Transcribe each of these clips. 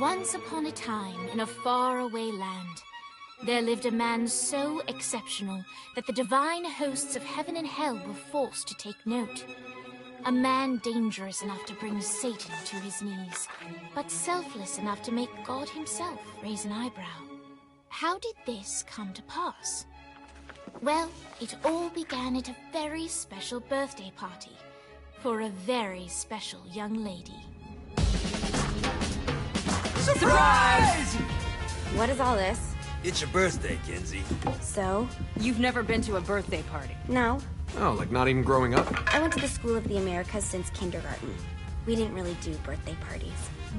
Once upon a time, in a faraway land, there lived a man so exceptional that the divine hosts of heaven and hell were forced to take note. A man dangerous enough to bring Satan to his knees, but selfless enough to make God himself raise an eyebrow. How did this come to pass? Well, it all began at a very special birthday party for a very special young lady. Surprise! What is all this? It's your birthday, Kinsey. So? You've never been to a birthday party? No. Oh, like not even growing up? I went to the School of the Americas since kindergarten. We didn't really do birthday parties.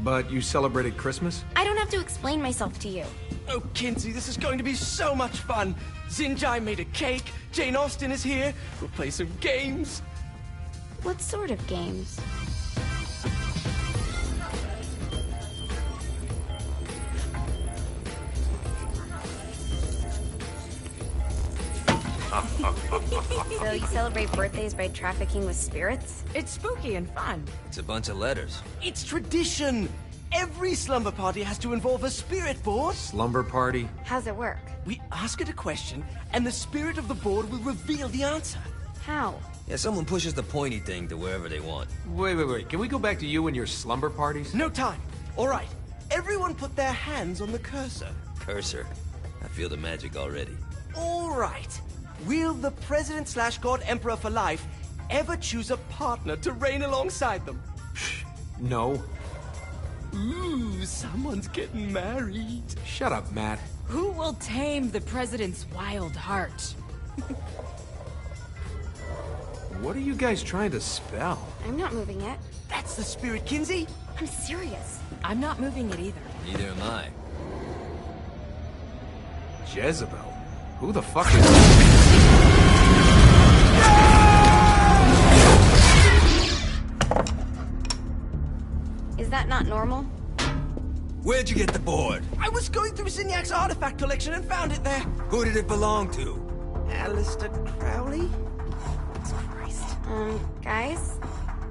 But you celebrated Christmas? I don't have to explain myself to you. Oh, Kinsey, this is going to be so much fun. Zinjai made a cake, Jane Austen is here, we'll play some games. What sort of games? So you celebrate birthdays by trafficking with spirits? It's spooky and fun. It's a bunch of letters. It's tradition. Every slumber party has to involve a spirit board. Slumber party? How's it work? We ask it a question, and the spirit of the board will reveal the answer. How? Yeah, someone pushes the pointy thing to wherever they want. Wait. Can we go back to you and your slumber parties? No time. All right. Everyone put their hands on the cursor. Cursor. I feel the magic already. All right. Will the President/God Emperor for life ever choose a partner to reign alongside them? No. Ooh, someone's getting married. Shut up, Matt. Who will tame the president's wild heart? What are you guys trying to spell? I'm not moving it. That's the spirit, Kinsey. I'm serious. I'm not moving it either. Neither am I. Jezebel? Who the fuck is... Is that not normal? Where'd you get the board? I was going through Zignac's artifact collection and found it there. Who did it belong to? Alistair Crowley? Christ. Guys?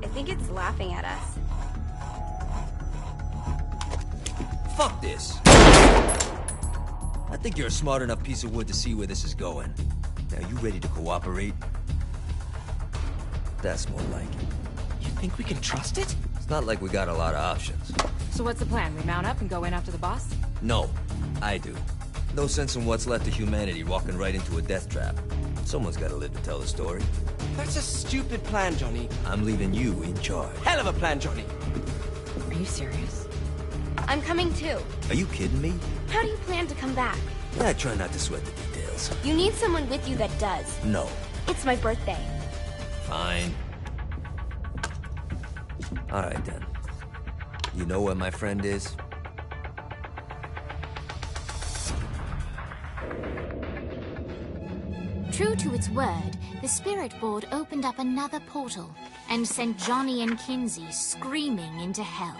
I think it's laughing at us. Fuck this. I think you're a smart enough piece of wood to see where this is going. Now, you ready to cooperate? That's more like it. You think we can trust it? It's not like we got a lot of options. So what's the plan? We mount up and go in after the boss? No, I do. No sense in what's left of humanity walking right into a death trap. Someone's gotta live to tell the story. That's a stupid plan, Johnny. I'm leaving you in charge. Hell of a plan, Johnny. Are you serious? I'm coming too. Are you kidding me? How do you plan to come back? I try not to sweat the details. You need someone with you that does. No. It's my birthday. Fine. Alright then. You know where my friend is? True to its word, the spirit board opened up another portal and sent Johnny and Kinsey screaming into hell.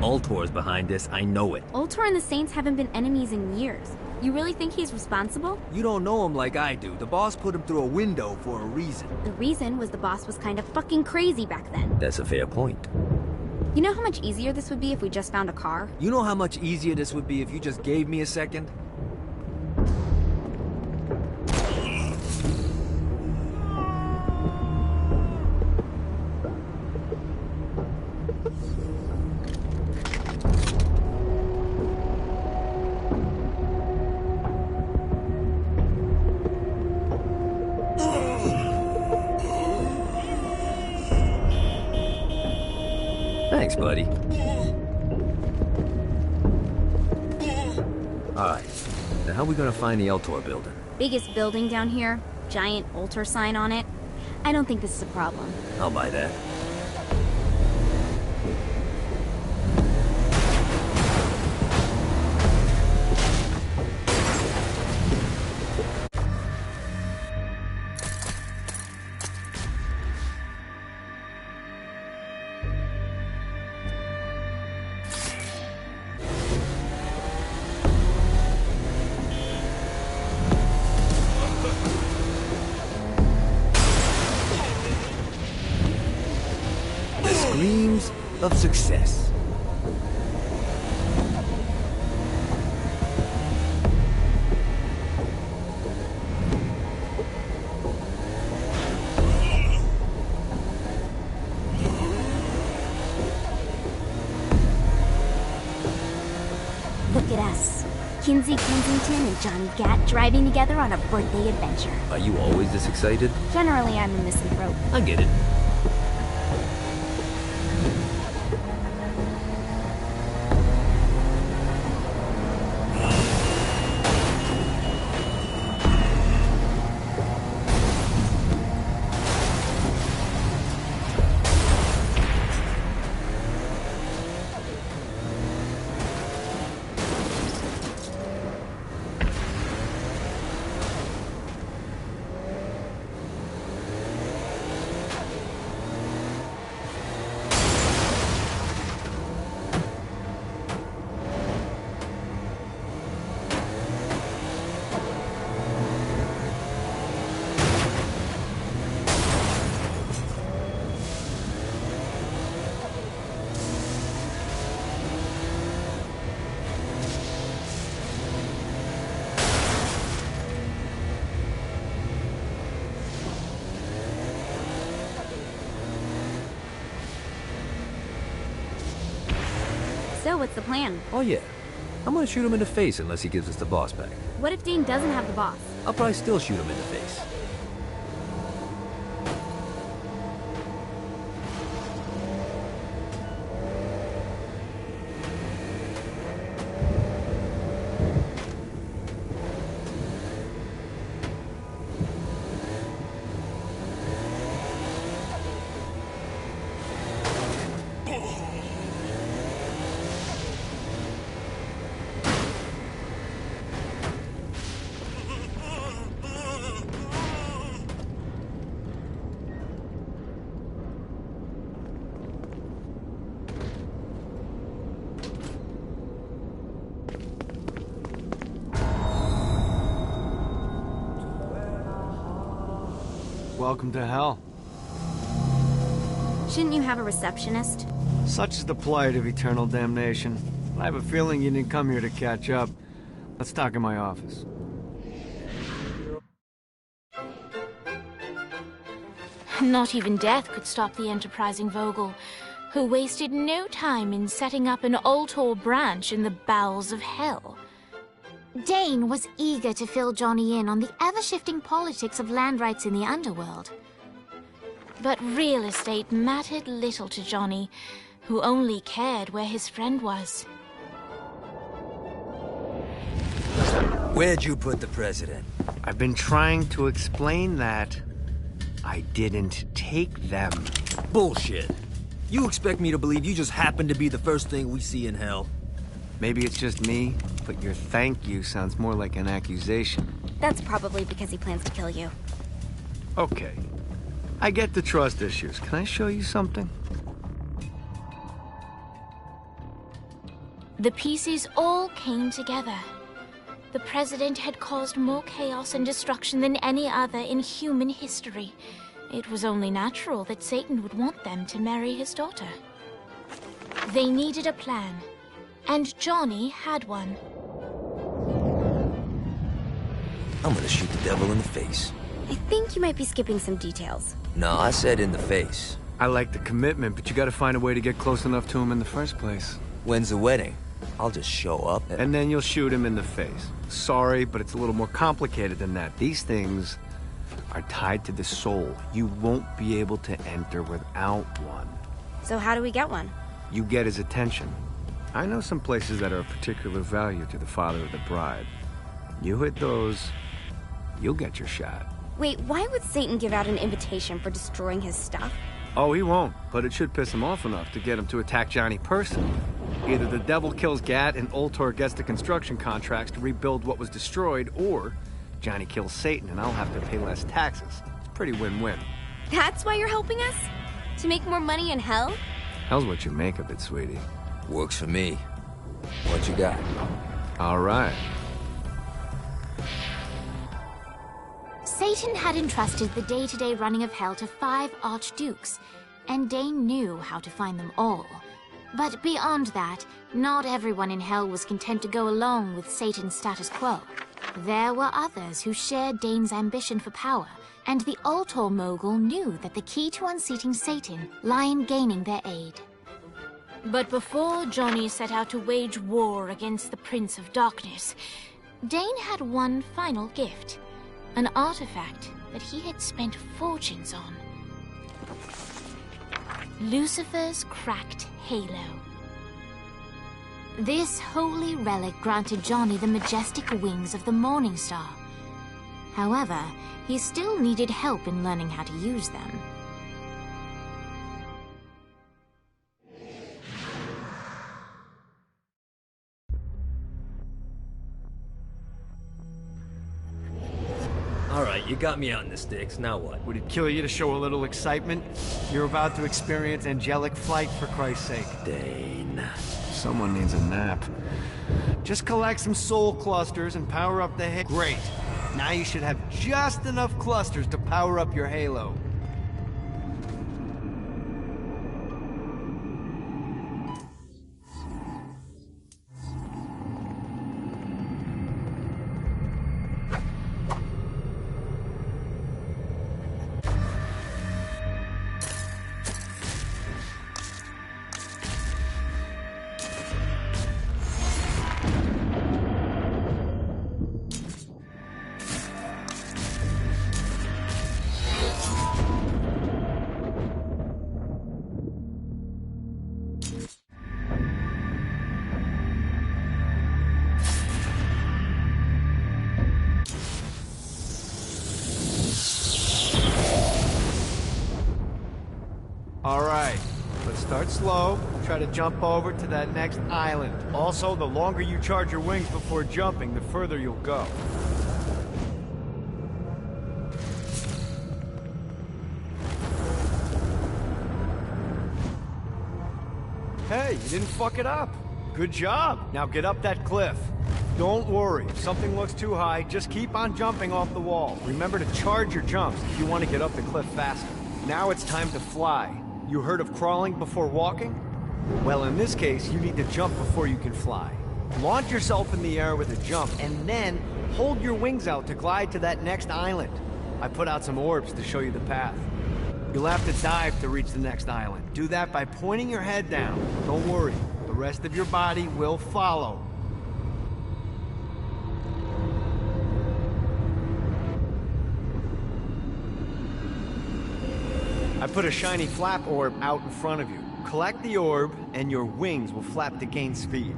Ultor's behind this, I know it. Ultor and the Saints haven't been enemies in years. You really think he's responsible? You don't know him like I do. The boss put him through a window for a reason. The reason was the boss was kind of fucking crazy back then. That's a fair point. You know how much easier this would be if we just found a car? You know how much easier this would be if you just gave me a second? Thanks, buddy. Alright, now how are we gonna find the Eltor building? Biggest building down here, giant Ultor sign on it. I don't think this is a problem. I'll buy that. Screams of success. Look at us. Kinsey Kensington and Johnny GAT driving together on a birthday adventure. Are you always this excited? Generally, I'm a misanthrope. I get it. So, what's the plan? Oh yeah. I'm gonna shoot him in the face unless he gives us the boss back. What if Dean doesn't have the boss? I'll probably still shoot him in the face. Welcome to hell. Shouldn't you have a receptionist? Such is the plight of eternal damnation. I have a feeling you didn't come here to catch up. Let's talk in my office. Not even death could stop the enterprising Vogel, who wasted no time in setting up an Ultor branch in the bowels of hell. Dane was eager to fill Johnny in on the ever-shifting politics of land rights in the underworld. But real estate mattered little to Johnny, who only cared where his friend was. Where'd you put the president? I've been trying to explain that. I didn't take them. Bullshit. You expect me to believe you just happened to be the first thing we see in hell? Maybe it's just me, but your thank you sounds more like an accusation. That's probably because he plans to kill you. Okay. I get the trust issues. Can I show you something? The pieces all came together. The president had caused more chaos and destruction than any other in human history. It was only natural that Satan would want them to marry his daughter. They needed a plan, and Johnny had one. I'm gonna shoot the devil in the face. I think you might be skipping some details. No, I said in the face. I like the commitment, but you gotta find a way to get close enough to him in the first place. When's the wedding? I'll just show up And then you'll shoot him in the face. Sorry, but it's a little more complicated than that. These things are tied to the soul. You won't be able to enter without one. So how do we get one? You get his attention. I know some places that are of particular value to the father of the bride. You hit those, you'll get your shot. Wait, why would Satan give out an invitation for destroying his stuff? Oh, he won't, but it should piss him off enough to get him to attack Johnny personally. Either the devil kills GAT and Ultor gets the construction contracts to rebuild what was destroyed, or Johnny kills Satan and I'll have to pay less taxes. It's pretty win-win. That's why you're helping us? To make more money in hell? Hell's what you make of it, sweetie. Works for me. What you got? All right. Satan had entrusted the day-to-day running of hell to 5 archdukes, and Dane knew how to find them all. But beyond that, not everyone in hell was content to go along with Satan's status quo. There were others who shared Dane's ambition for power, and the Ultor mogul knew that the key to unseating Satan lay in gaining their aid. But before Johnny set out to wage war against the Prince of Darkness, Dane had one final gift. An artifact that he had spent fortunes on. Lucifer's cracked halo. This holy relic granted Johnny the majestic wings of the Morning Star. However, he still needed help in learning how to use them. Alright, you got me out in the sticks, now what? Would it kill you to show a little excitement? You're about to experience angelic flight, for Christ's sake. Dane. Someone needs a nap. Just collect some soul clusters and power up the Great. Now you should have just enough clusters to power up your halo. Alright, let's start slow. Try to jump over to that next island. Also, the longer you charge your wings before jumping, the further you'll go. Hey, you didn't fuck it up. Good job. Now get up that cliff. Don't worry, if something looks too high, just keep on jumping off the wall. Remember to charge your jumps if you want to get up the cliff faster. Now it's time to fly. You heard of crawling before walking? Well, in this case, you need to jump before you can fly. Launch yourself in the air with a jump, and then hold your wings out to glide to that next island. I put out some orbs to show you the path. You'll have to dive to reach the next island. Do that by pointing your head down. Don't worry, the rest of your body will follow. I put a shiny flap orb out in front of you. Collect the orb, and your wings will flap to gain speed.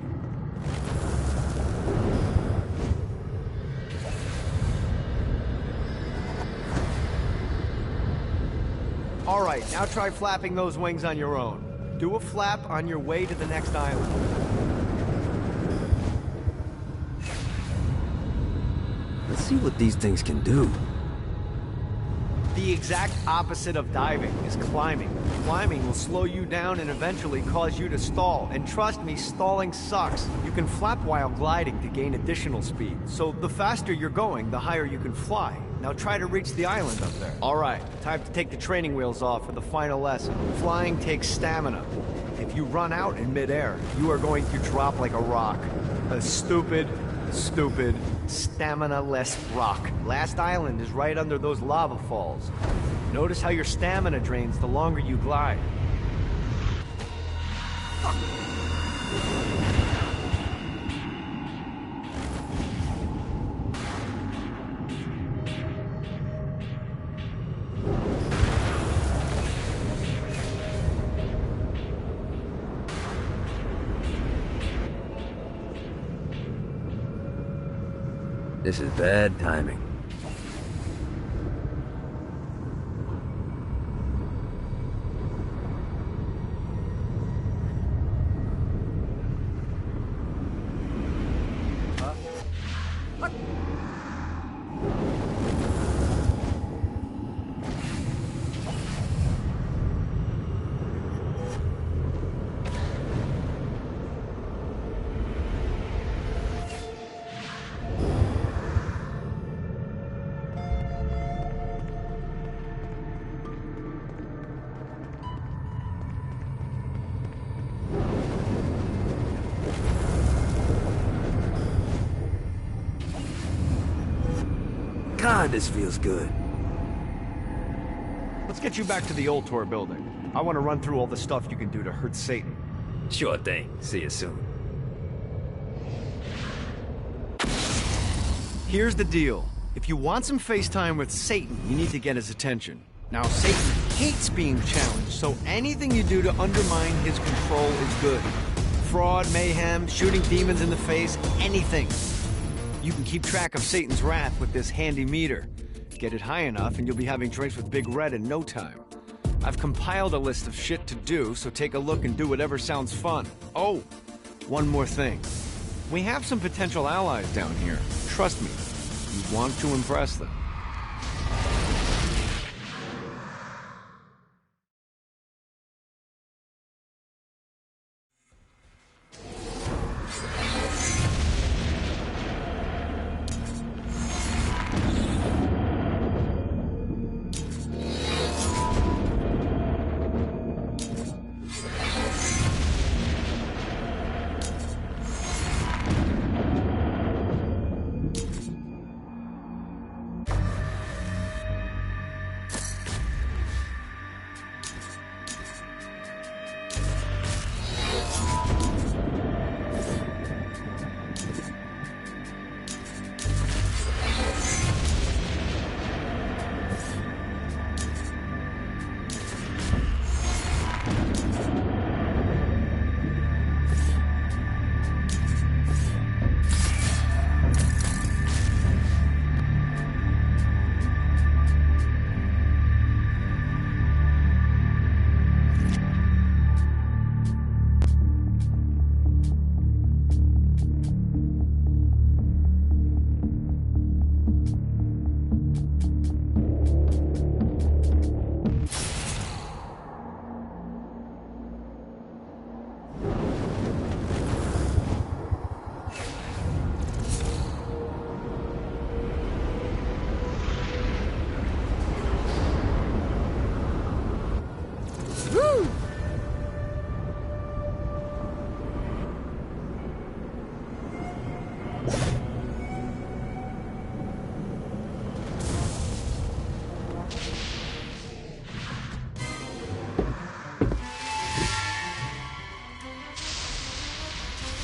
Alright, now try flapping those wings on your own. Do a flap on your way to the next island. Let's see what these things can do. The exact opposite of diving is climbing. Climbing will slow you down and eventually cause you to stall. And trust me, stalling sucks. You can flap while gliding to gain additional speed. So the faster you're going, the higher you can fly. Now try to reach the island up there. Alright, time to take the training wheels off for the final lesson. Flying takes stamina. If you run out in midair, you are going to drop like a rock. A stupid, stamina-less rock. Last island is right under those lava falls. Notice how your stamina drains the longer you glide. This is bad timing. God, this feels good. Let's get you back to the old tour building. I want to run through all the stuff you can do to hurt Satan. Sure thing. See you soon. Here's the deal. If you want some FaceTime with Satan, you need to get his attention. Now, Satan hates being challenged, so anything you do to undermine his control is good. Fraud, mayhem, shooting demons in the face, anything. You can keep track of Satan's wrath with this handy meter. Get it high enough and you'll be having drinks with Big Red in no time. I've compiled a list of shit to do, so take a look and do whatever sounds fun. Oh, one more thing. We have some potential allies down here. Trust me, you want to impress them.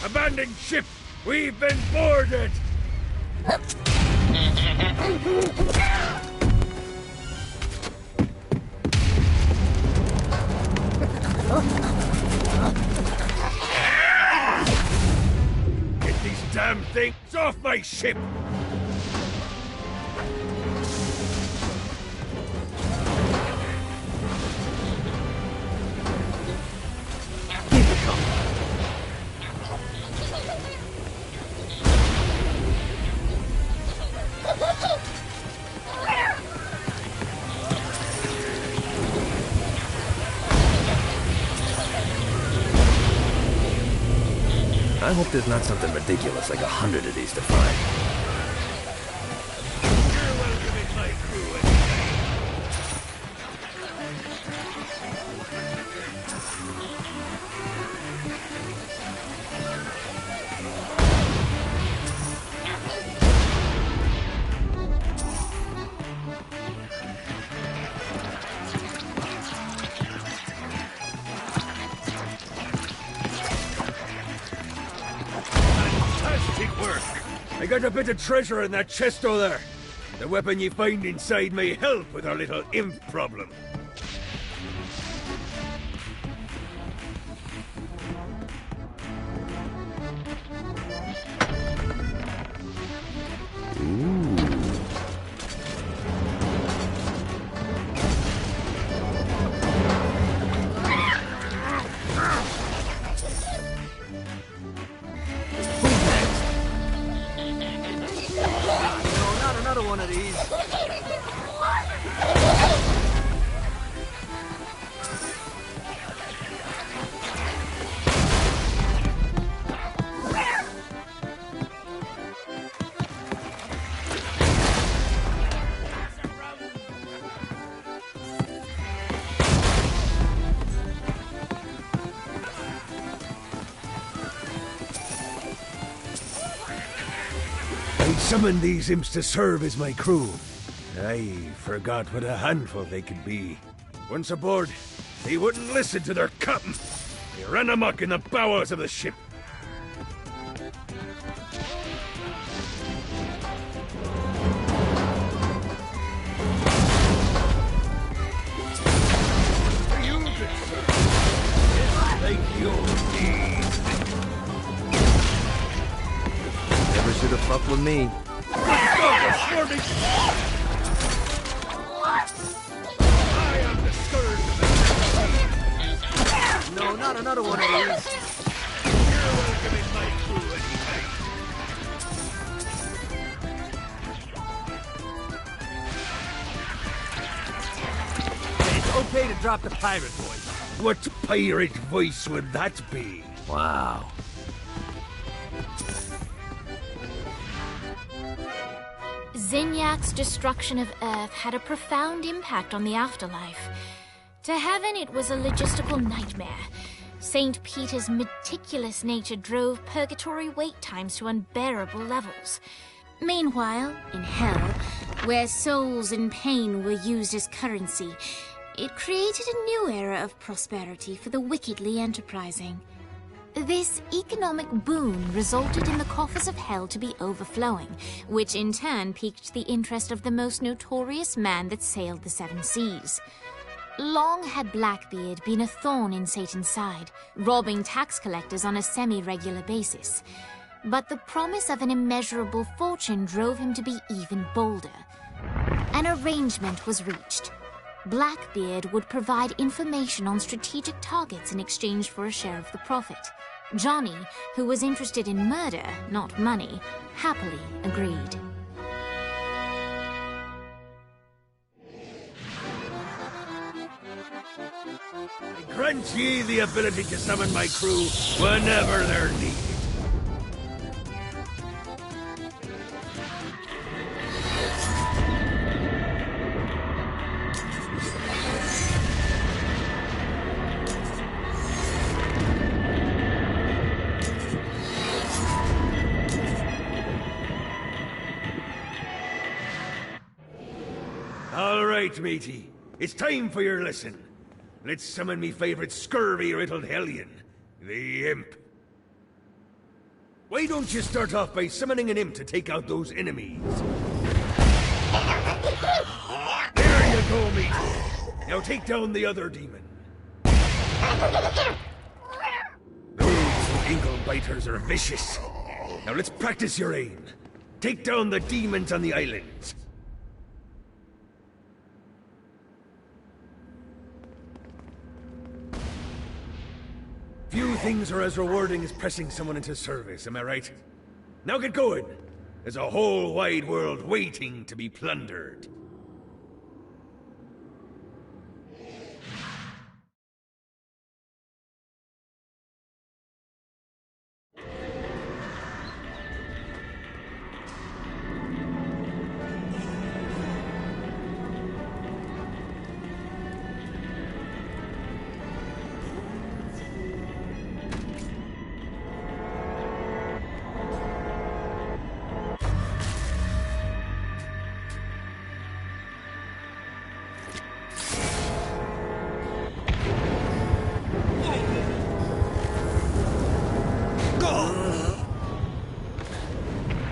Abandoned ship! We've been boarded! Get these damn things off my ship! I hope there's not something ridiculous like 100 of these to find. You're welcome in my crew anytime. Fantastic work! I got a bit of treasure in that chest over there. The weapon you find inside may help with our little imp problem. One of these. I summoned these imps to serve as my crew. I forgot what a handful they could be. Once aboard, they wouldn't listen to their captain. They ran amok in the bowels of the ship. You good, sir. It's like your deed. Never should have fucked with me. I am the scourge of the... No, not another one of these. You're welcome in my crew anytime. It's okay to drop the pirate voice. What pirate voice would that be? Wow. Zinyak's destruction of Earth had a profound impact on the afterlife. To heaven, it was a logistical nightmare. St. Peter's meticulous nature drove purgatory wait times to unbearable levels. Meanwhile, in hell, where souls in pain were used as currency, it created a new era of prosperity for the wickedly enterprising. This economic boon resulted in the coffers of hell to be overflowing, which in turn piqued the interest of the most notorious man that sailed the seven seas. Long had Blackbeard been a thorn in Satan's side, robbing tax collectors on a semi-regular basis. But the promise of an immeasurable fortune drove him to be even bolder. An arrangement was reached. Blackbeard would provide information on strategic targets in exchange for a share of the profit. Johnny, who was interested in murder, not money, happily agreed. I grant ye the ability to summon my crew whenever they're needed. All right, matey. It's time for your lesson. Let's summon me favorite scurvy-riddled hellion, the Imp. Why don't you start off by summoning an Imp to take out those enemies? There you go, matey. Now take down the other demon. Those eagle biters are vicious. Now let's practice your aim. Take down the demons on the islands. Few things are as rewarding as pressing someone into service, am I right? Now get going! There's a whole wide world waiting to be plundered.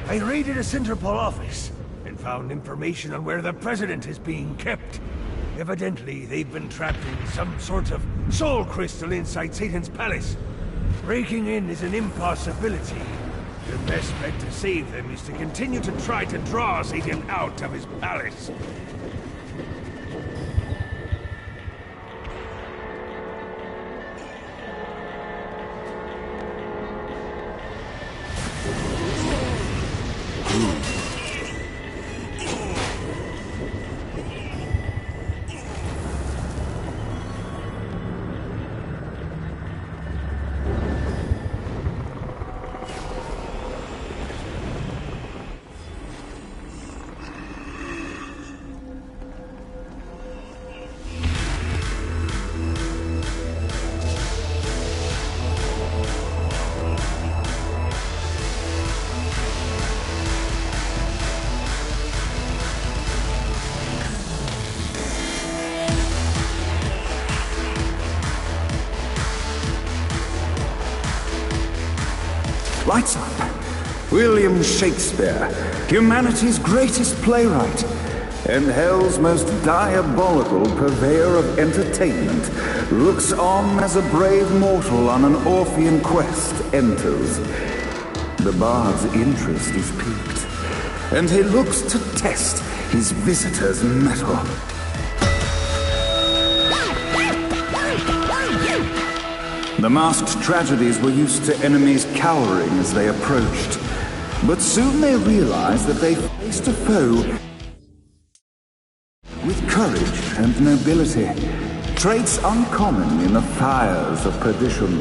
I raided a Centerpol office and found information on where the President is being kept. Evidently, they've been trapped in some sort of soul crystal inside Satan's palace. Breaking in is an impossibility. Your best bet to save them is to continue to try to draw Satan out of his palace. Lights up. William Shakespeare, humanity's greatest playwright, and hell's most diabolical purveyor of entertainment, looks on as a brave mortal on an Orphean quest enters. The bard's interest is piqued, and he looks to test his visitor's mettle. The masked tragedies were used to enemies cowering as they approached, but soon they realized that they faced a foe with courage and nobility, traits uncommon in the fires of perdition.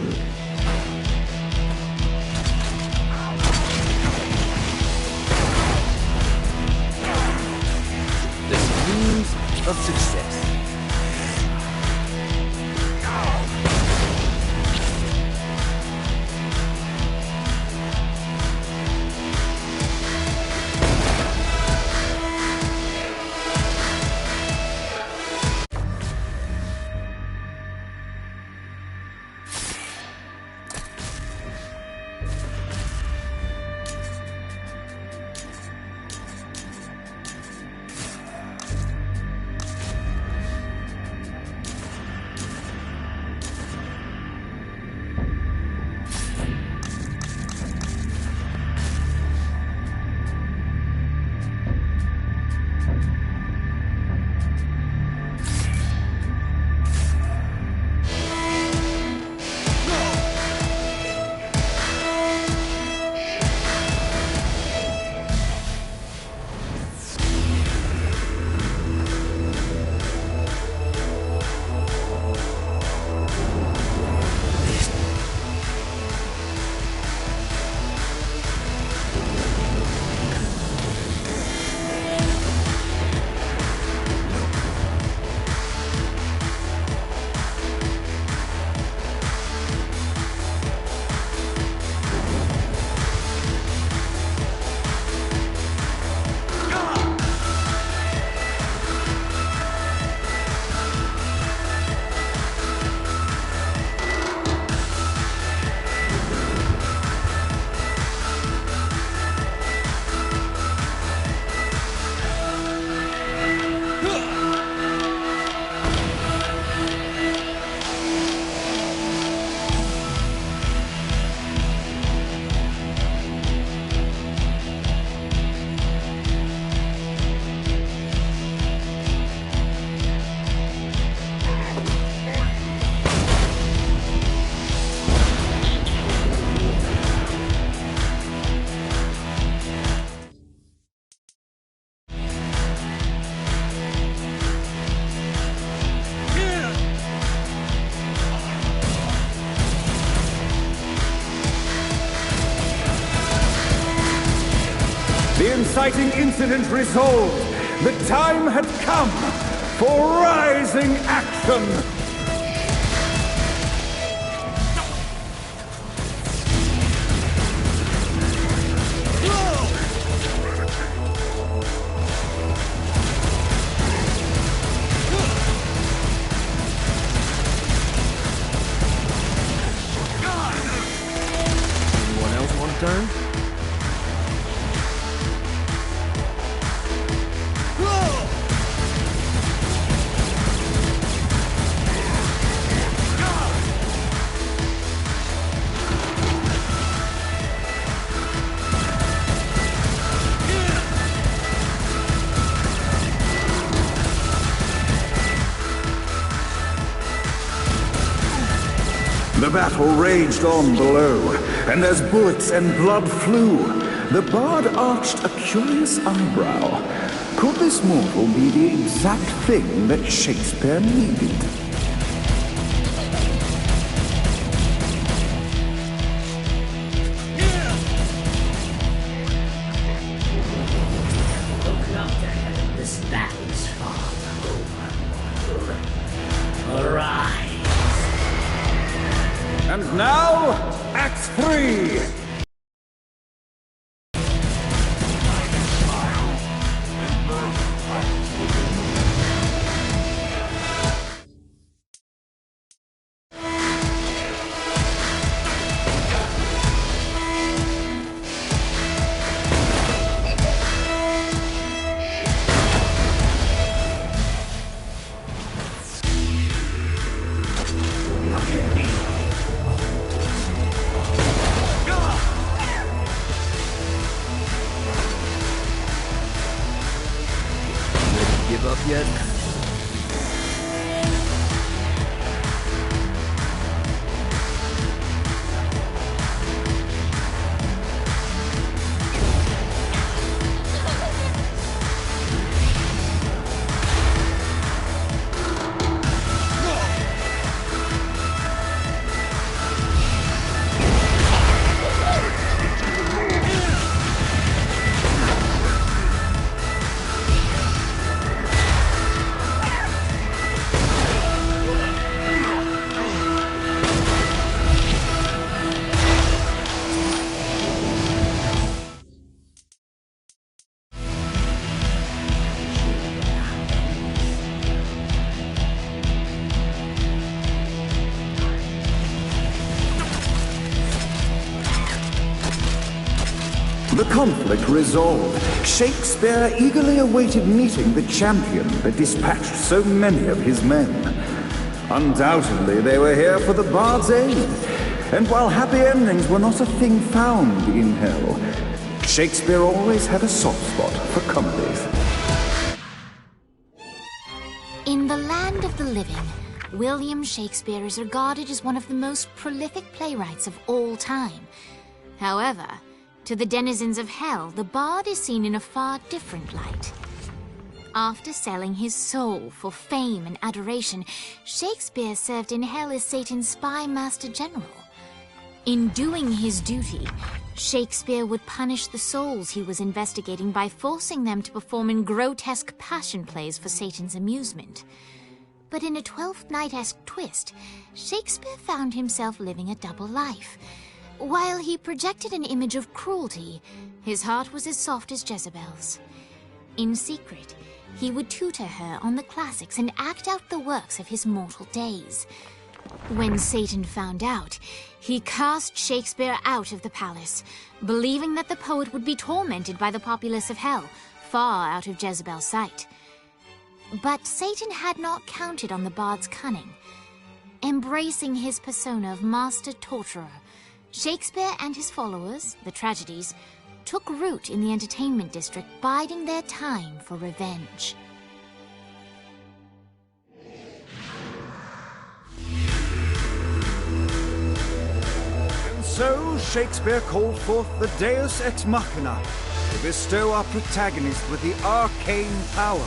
The schemes of success. The inciting incident resolved. The time had come for rising action. Anyone else want to turn? The battle raged on below, and as bullets and blood flew, the bard arched a curious eyebrow. Could this mortal be the exact thing that Shakespeare needed? Look up to heaven, this battle is far from over. Arise! And now, Act 3! The conflict resolved, Shakespeare eagerly awaited meeting the champion that dispatched so many of his men. Undoubtedly, they were here for the Bard's aid. And while happy endings were not a thing found in hell, Shakespeare always had a soft spot for comedies. In the land of the living, William Shakespeare is regarded as one of the most prolific playwrights of all time. However, to the denizens of hell, the bard is seen in a far different light. After selling his soul for fame and adoration, Shakespeare served in hell as Satan's spy master general. In doing his duty, Shakespeare would punish the souls he was investigating by forcing them to perform in grotesque passion plays for Satan's amusement. But in a Twelfth Night-esque twist, Shakespeare found himself living a double life. While he projected an image of cruelty, his heart was as soft as Jezebel's. In secret, he would tutor her on the classics and act out the works of his mortal days. When Satan found out, he cast Shakespeare out of the palace, believing that the poet would be tormented by the populace of hell, far out of Jezebel's sight. But Satan had not counted on the bard's cunning. Embracing his persona of master torturer, Shakespeare and his followers, the tragedies, took root in the entertainment district, biding their time for revenge. And so Shakespeare called forth the Deus Ex Machina to bestow our protagonist with the arcane power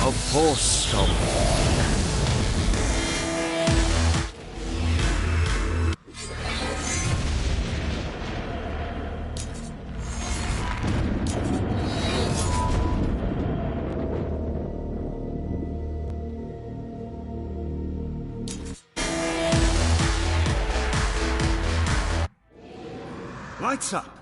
of Force Stomp. Lights up!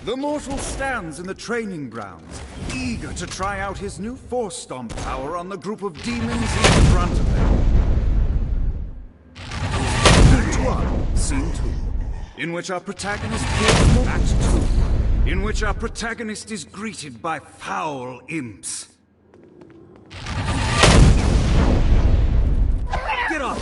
The mortal stands in the training grounds, eager to try out his new Force Stomp power on the group of demons in front of him. Act 1, Scene 2, in which our protagonist Act 2, in which our protagonist is greeted by foul imps. Get up!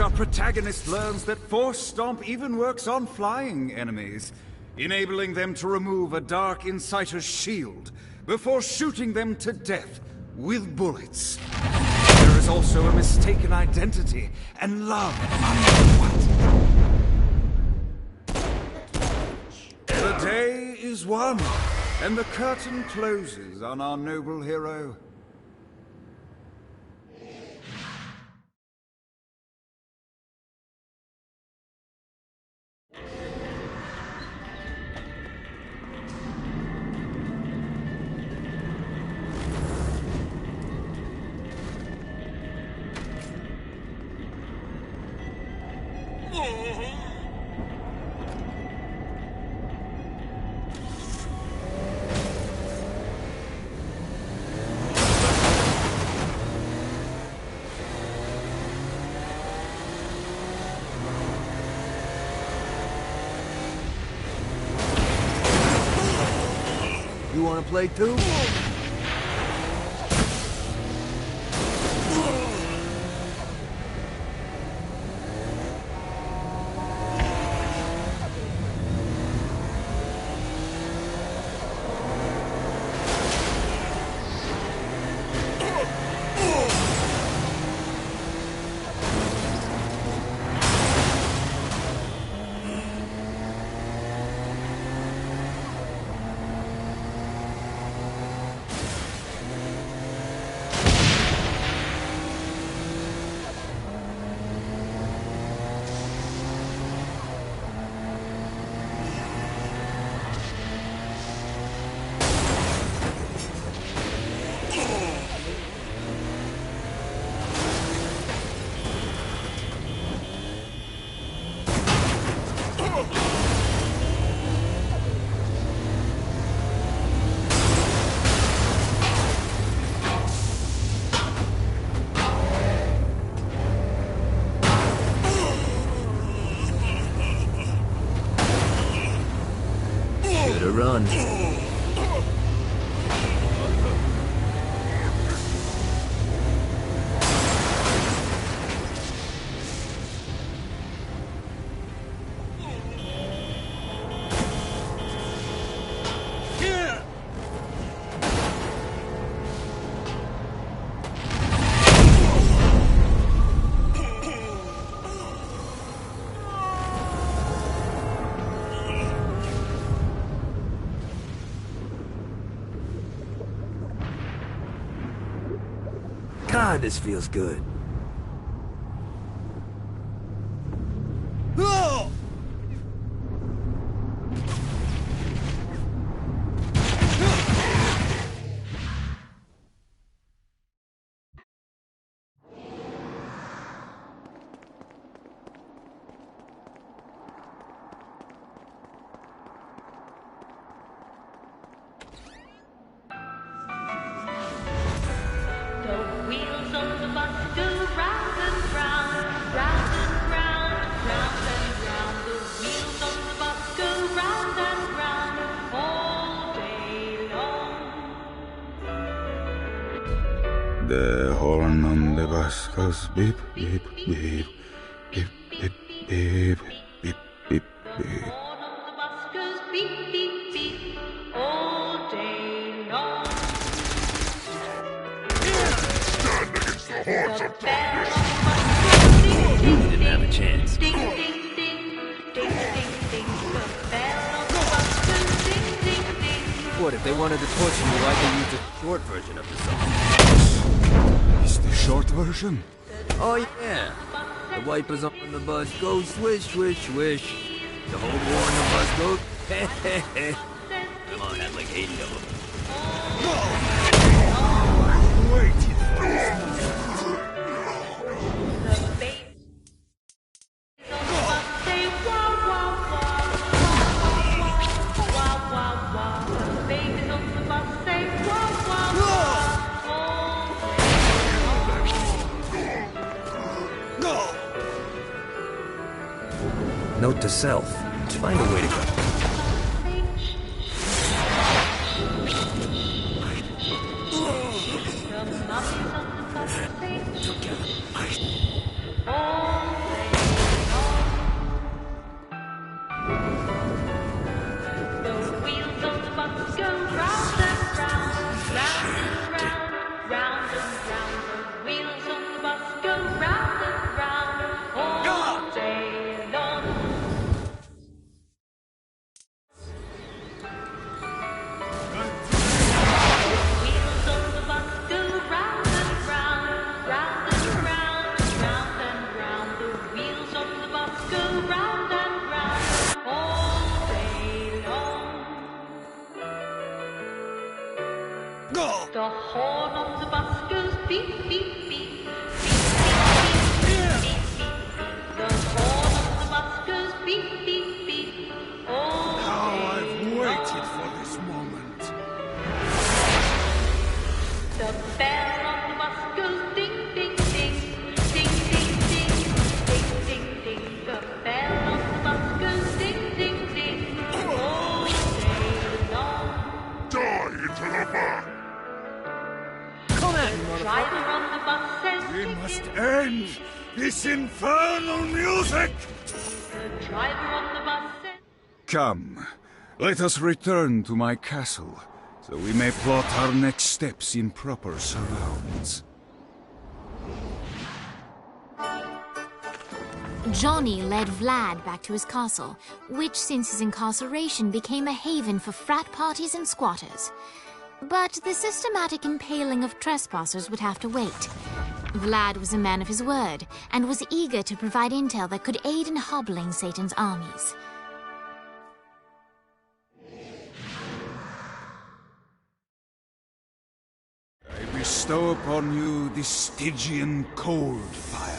Our protagonist learns that Force Stomp even works on flying enemies, enabling them to remove a Dark Inciter's shield before shooting them to death with bullets. There is also a mistaken identity and love underfoot. The day is won, and the curtain closes on our noble hero. You wanna play too? run. God, this feels good. The horn on the bus goes beep, beep, beep, beep, beep, beep, beep, beep, beep. You didn't have a chance. What, if they wanted to torture you, why they used a short version of the song? Is the short version? Oh yeah. The wipers on the bus go swish, swish, swish. The whole war on the bus goes heh, heh, heh. Come on, had like 80 of them. Waiting for this. Note to self, find a way to go. The horn on the bus goes beep, beep, beep, beep, beep, beep, beep, beep. The horn on the bus goes beep, beep, beep. Oh, How I've waited for this moment. The bell on the bus goes ding, ding, ding, ding, ding, ding, ding, ding, ding. The bell on the bus goes ding, ding, ding, all day long. Die into the back! Driver on the bus says We must end this infernal music! The driver on the bus says Come, let us return to my castle, so we may plot our next steps in proper surrounds. Johnny led Vlad back to his castle, which since his incarceration became a haven for frat parties and squatters. But the systematic impaling of trespassers would have to wait. Vlad was a man of his word, and was eager to provide intel that could aid in hobbling Satan's armies. I bestow upon you the Stygian cold fire.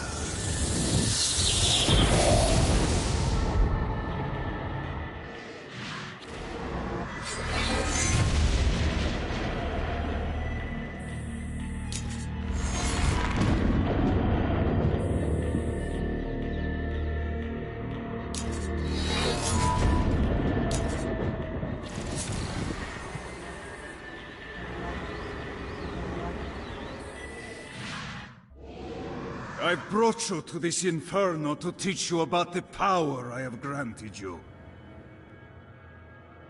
I've brought you to this inferno to teach you about the power I have granted you.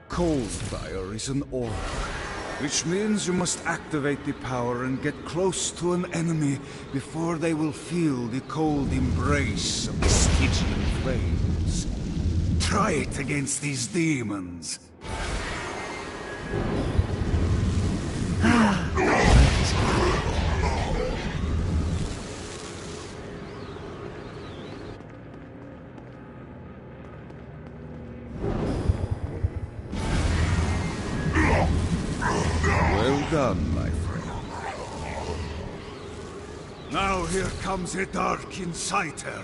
Cold fire is an aura, which means you must activate the power and get close to an enemy before they will feel the cold embrace of the Stygian flames. Try it against these demons. Well done, my friend. Now here comes a Dark Inciter.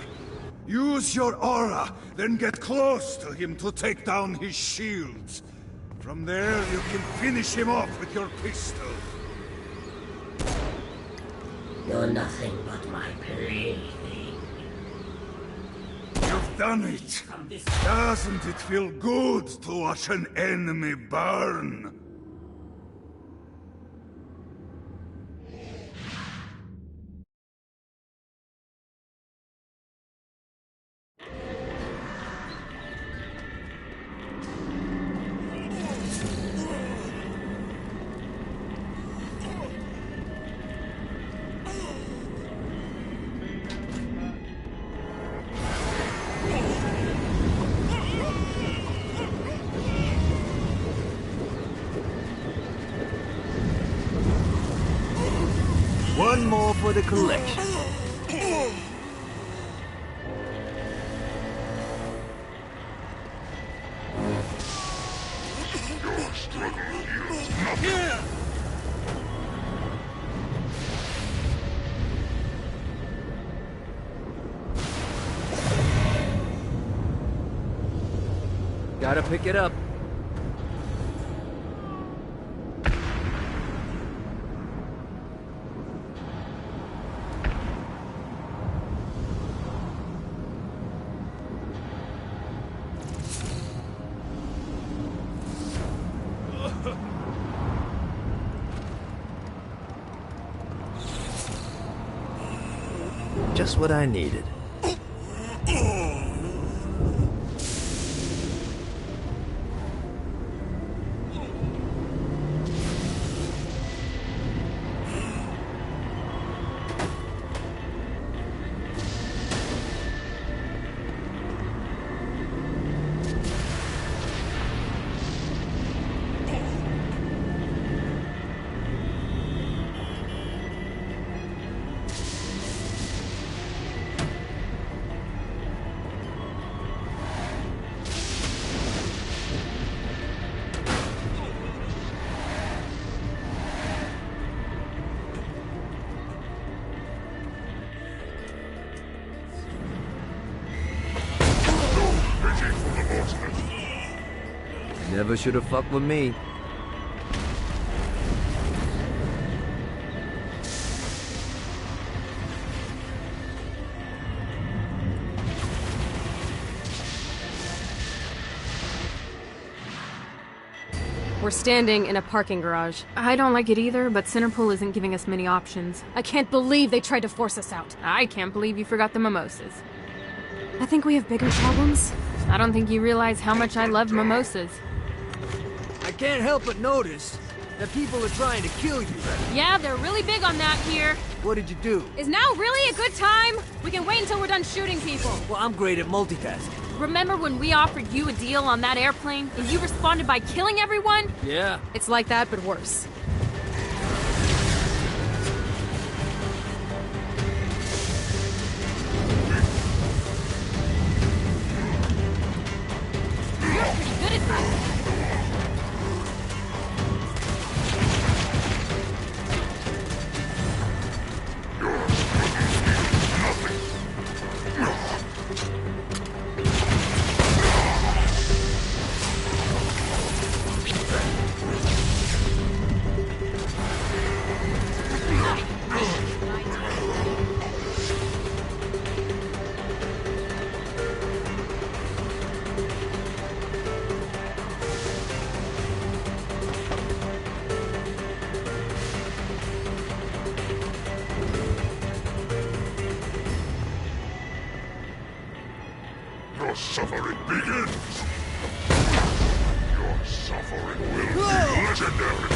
Use your aura, then get close to him to take down his shields. From there, you can finish him off with your pistol. You're nothing but my plaything. You've done it! Doesn't it feel good to watch an enemy burn? One more for the collection. Gotta pick it up. Just what I needed. Never should have fucked with me. We're standing in a parking garage. I don't like it either, but Centerpool isn't giving us many options. I can't believe they tried to force us out. I can't believe you forgot the mimosas. I think we have bigger problems. I don't think you realize how much I love mimosas. I can't help but notice that people are trying to kill you. Yeah, they're really big on that here. What did you do? Is now really a good time? We can wait until we're done shooting people. Well, I'm great at multitasking. Remember when we offered you a deal on that airplane, and you responded by killing everyone? Yeah. It's like that, but worse. You're pretty good at this. Your suffering begins! Your suffering will be legendary!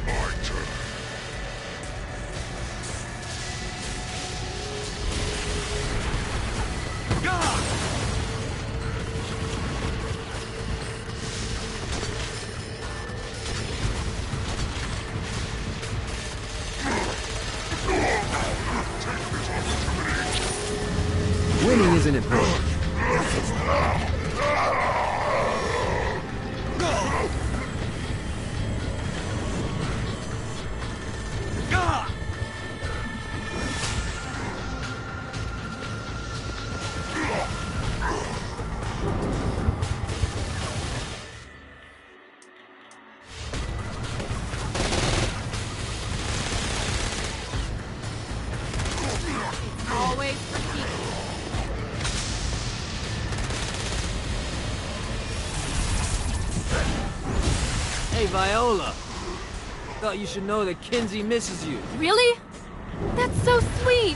My turn. Winning isn't important. Always for Kiki. Hey, Viola! Thought you should know that Kinsey misses you. Really? That's so sweet!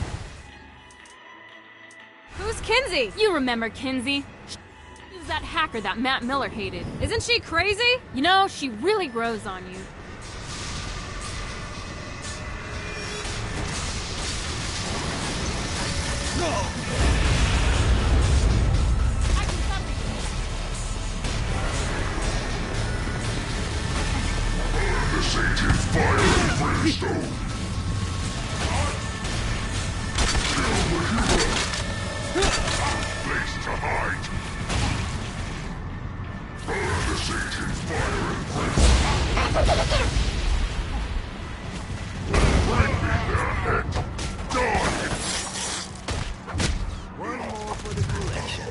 Who's Kinsey? You remember Kinsey. She's that hacker that Matt Miller hated. Isn't she crazy? You know, she really grows on you. The Satan's fire and brimstone! Place to hide! Burn the Satan's fire and brimstone! Bring me their head! Die! One more for the collection.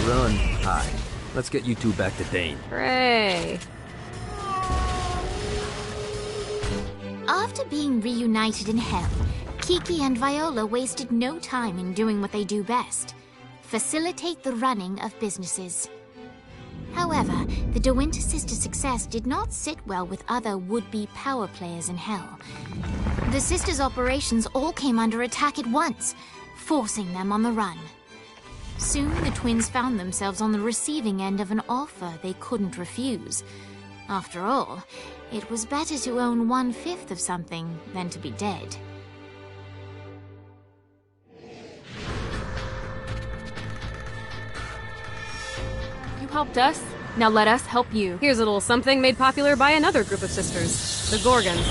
Run. Hi. Let's get you two back to Dane. Hooray. After being reunited in hell, Kiki and Viola wasted no time in doing what they do best: facilitate the running of businesses. However, the De Winter sisters' success did not sit well with other would-be power players in hell. The sisters' operations all came under attack at once, forcing them on the run. Soon, the twins found themselves on the receiving end of an offer they couldn't refuse. After all, it was better to own 1/5 of something than to be dead. You helped us, now let us help you. Here's a little something made popular by another group of sisters, the Gorgons.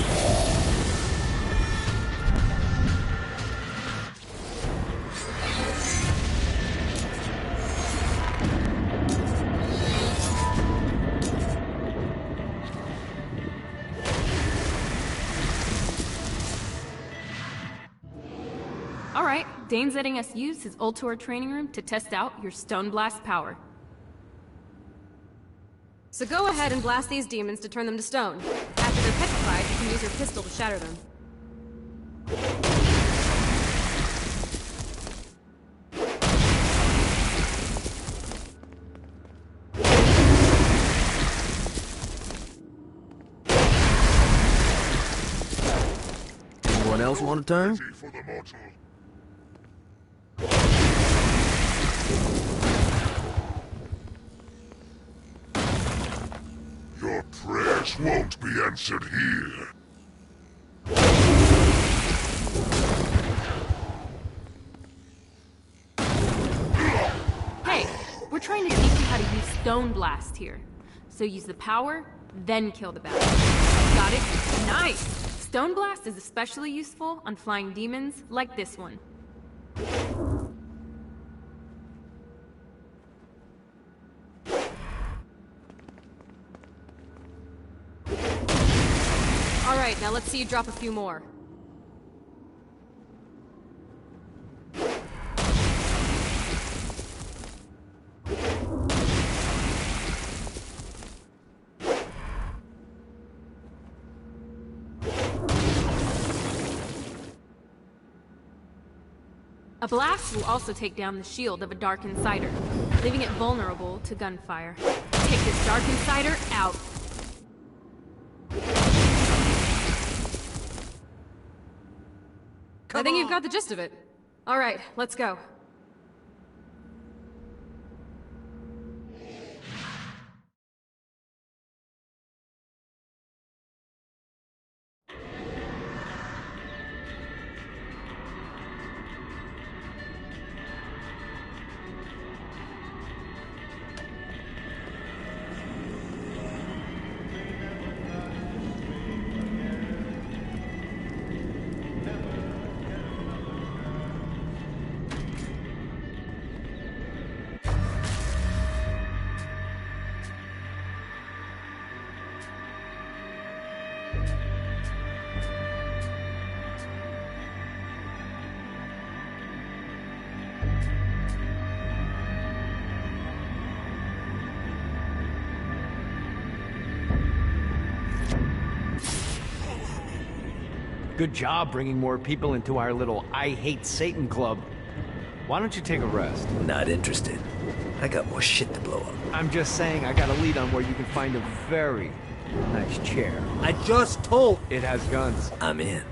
Alright, Dane's letting us use his Ultor training room to test out your Stone Blast power. So go ahead and blast these demons to turn them to stone. After they're petrified, you can use your pistol to shatter them. Anyone else want a turn? Your prayers won't be answered here. Hey, we're trying to teach you how to use Stone Blast here. So use the power, then kill the bad guy. Got it? Nice! Stone Blast is especially useful on flying demons like this one. Alright, now let's see you drop a few more. A blast will also take down the shield of a Dark Insider, leaving it vulnerable to gunfire. Take this Dark Insider out. I think you've got the gist of it. All right, let's go. Good job bringing more people into our little I Hate Satan club. Why don't you take a rest? Not interested. I got more shit to blow up. I'm just saying I got a lead on where you can find a very nice chair. I just told... It has guns. I'm in.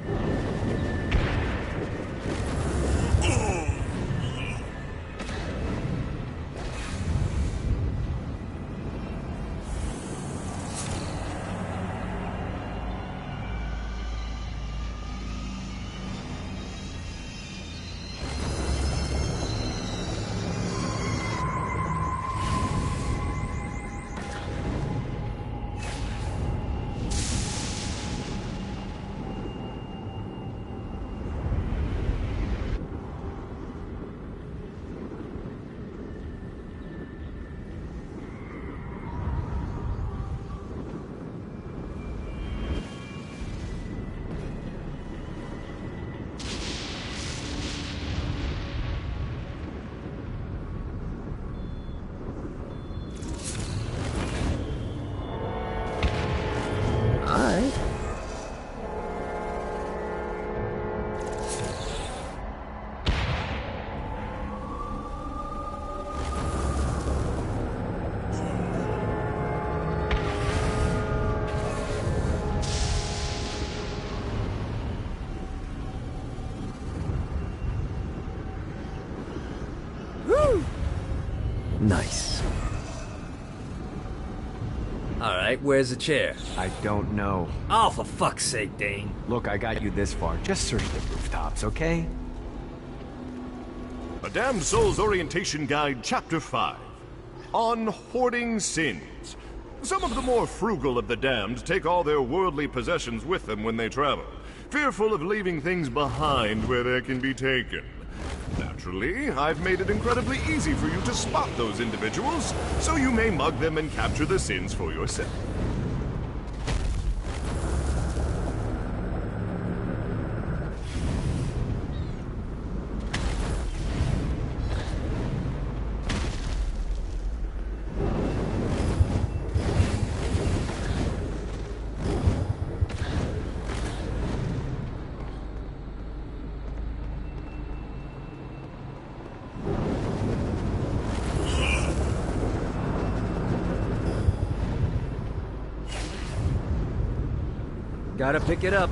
Nice. Alright, where's the chair? I don't know. Oh, for fuck's sake, Dane. Look, I got you this far. Just search the rooftops, okay? A Damned Souls Orientation Guide, Chapter 5. On Hoarding Sins. Some of the more frugal of the damned take all their worldly possessions with them when they travel, fearful of leaving things behind where they can be taken. Naturally, I've made it incredibly easy for you to spot those individuals, so you may mug them and capture the sins for yourself. Gotta pick it up.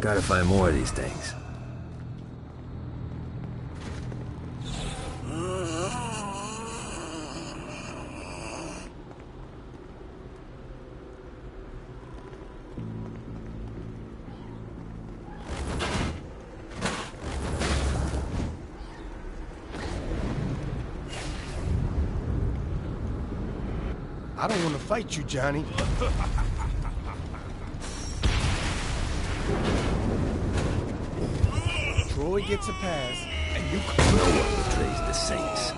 Gotta find more of these things. I don't want to fight you, Johnny. Troy gets a pass, and you... No one betrays the Saints.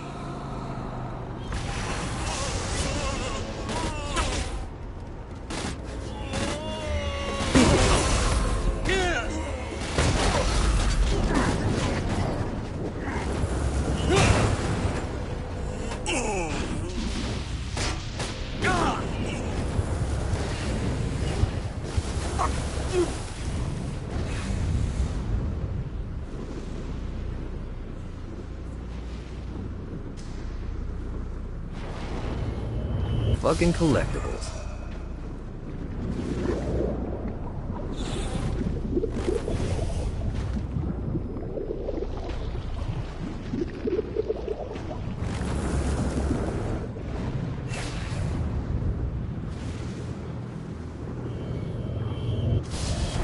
Fucking collectibles.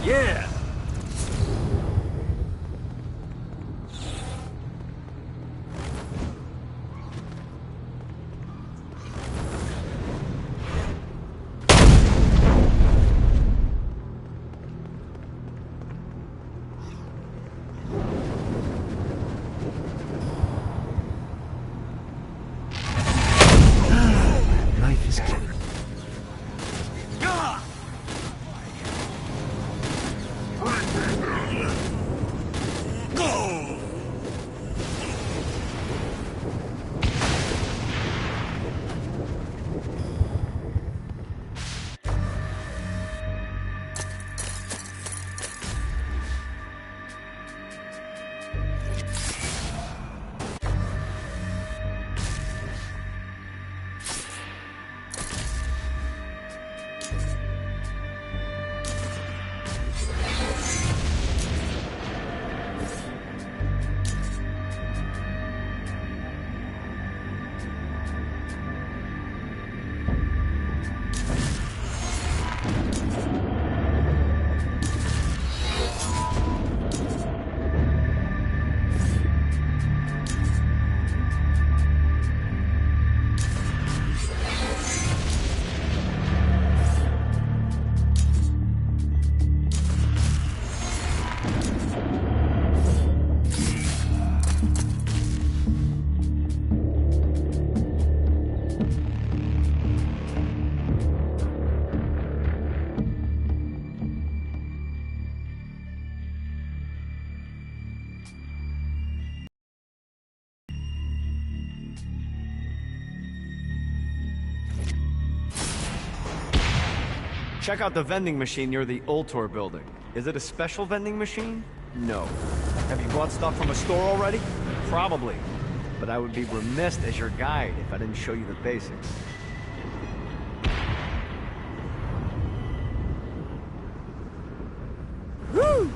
Yeah! Life is good. Check out the vending machine near the Ultor building. Is it a special vending machine? No. Have you bought stuff from a store already? Probably. But I would be remiss as your guide if I didn't show you the basics. Woo!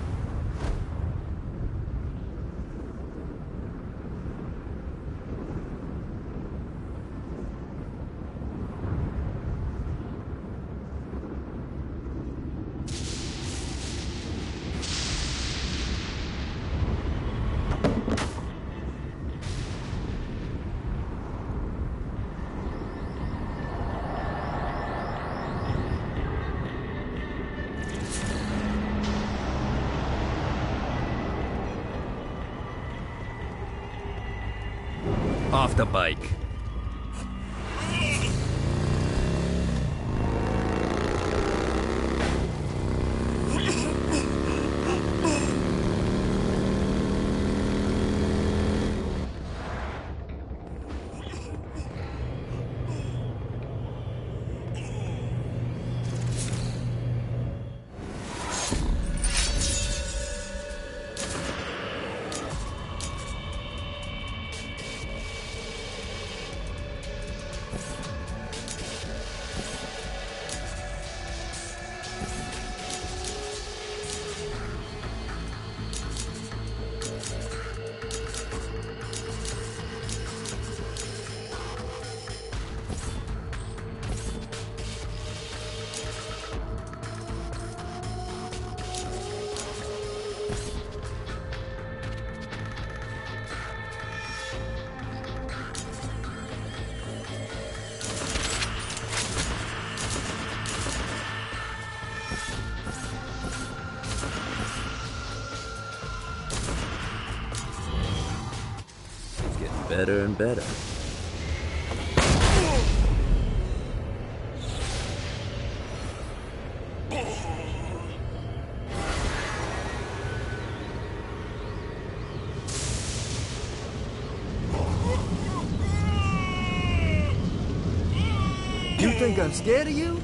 Off the bike. Getting better and better. You think I'm scared of you?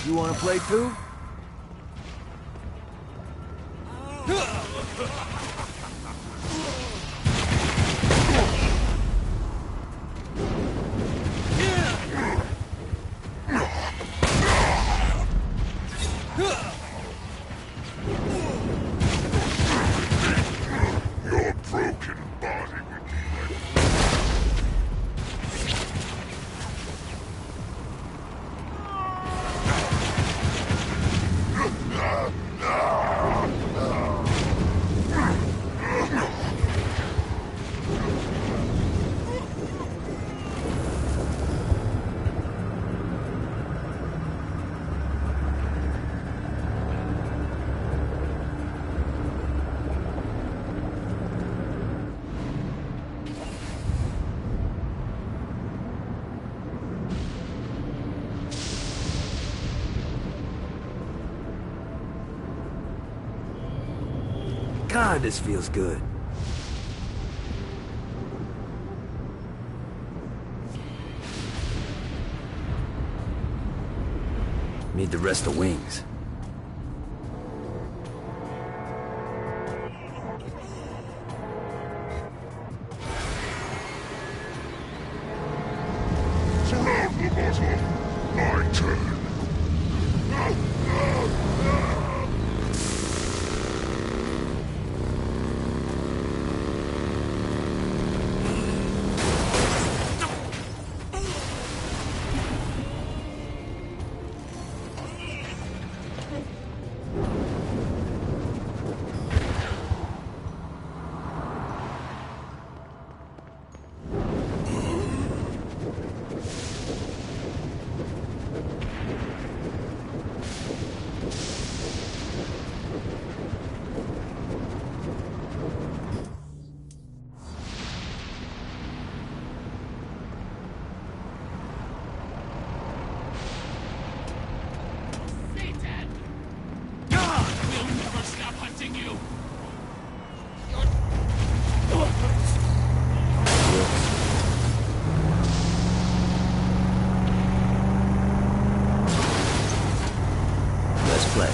You wanna play too? Your broken body would be God, this feels good. Need the rest of wings. surround the bottle. My turn. Let's play.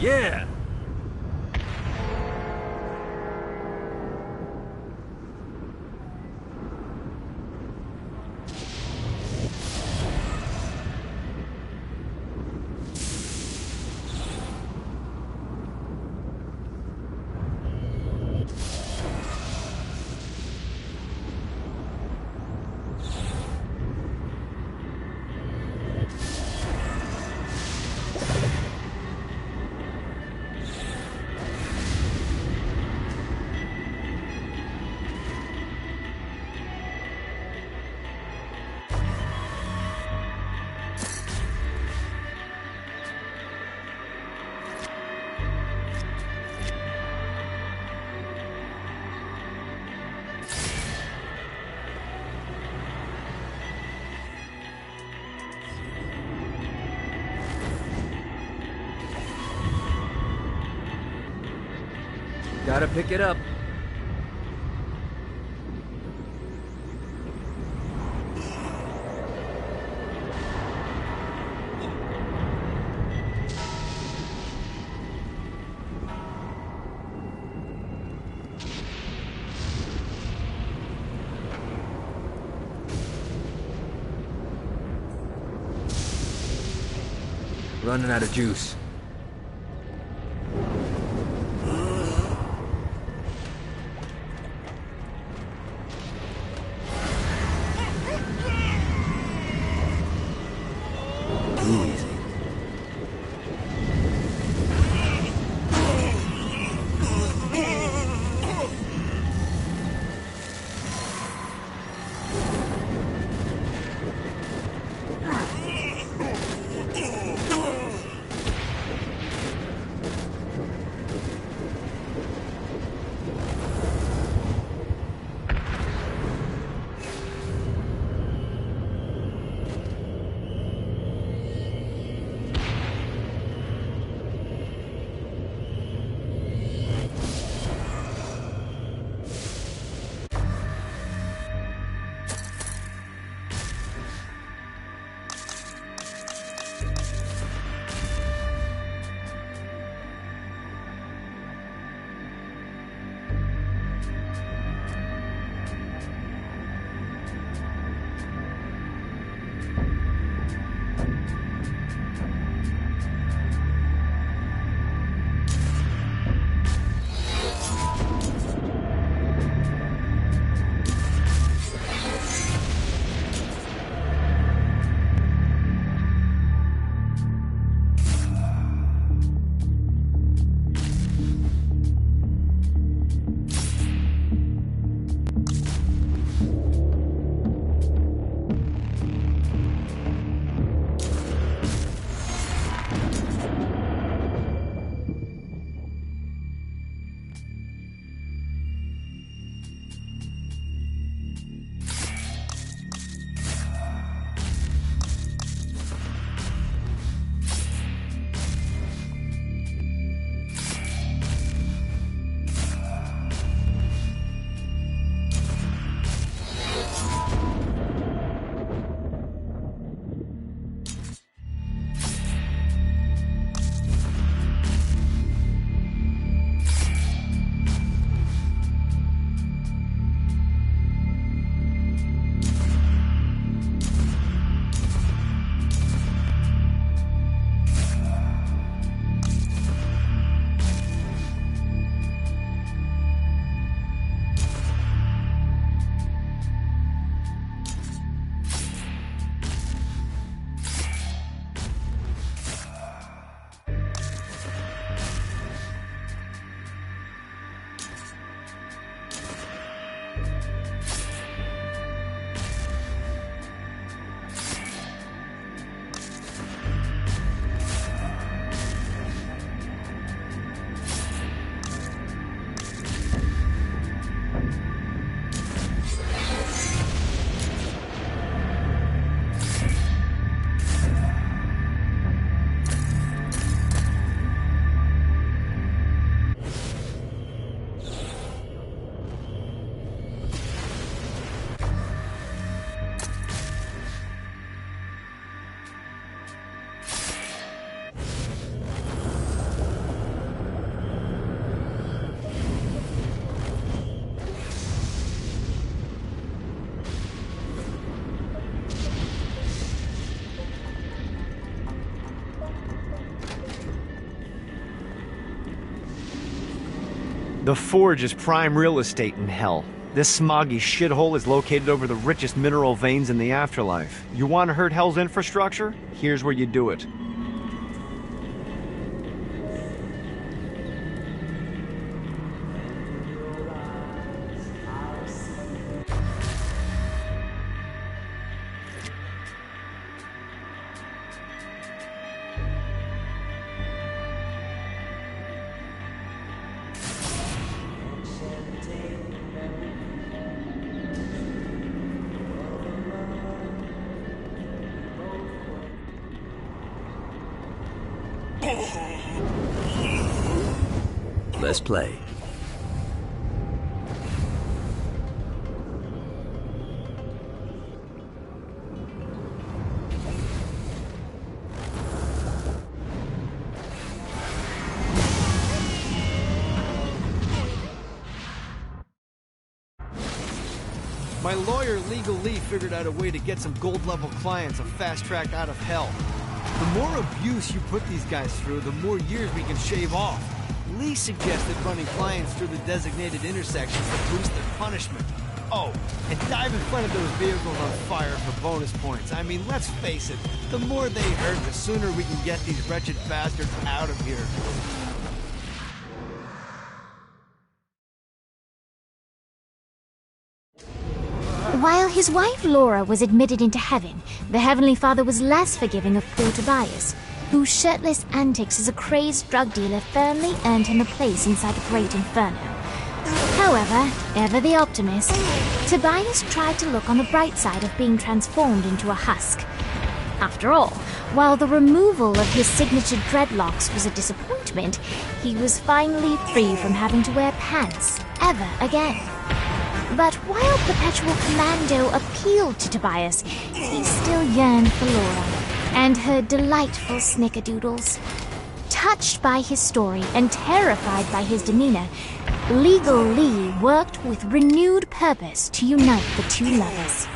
Yeah! Gotta pick it up. Running out of juice. Easy. The Forge is prime real estate in hell. This smoggy shithole is located over the richest mineral veins in the afterlife. You want to hurt Hell's infrastructure? Here's where you do it. Let's play. My lawyer, Legal Lee, figured out a way to get some gold-level clients a fast track out of hell. The more abuse you put these guys through, the more years we can shave off. Lee suggested running clients through the designated intersections to boost their punishment. Oh, and dive in front of those vehicles on fire for bonus points. I mean, let's face it, the more they hurt, the sooner we can get these wretched bastards out of here. While his wife Laura was admitted into heaven, the Heavenly Father was less forgiving of poor Tobias, whose shirtless antics as a crazed drug dealer firmly earned him a place inside the Great Inferno. However, ever the optimist, Tobias tried to look on the bright side of being transformed into a husk. After all, while the removal of his signature dreadlocks was a disappointment, he was finally free from having to wear pants ever again. But while Perpetual Commando appealed to Tobias, he still yearned for Laura and her delightful snickerdoodles. Touched by his story and terrified by his demeanor, Legal Lee worked with renewed purpose to unite the two lovers.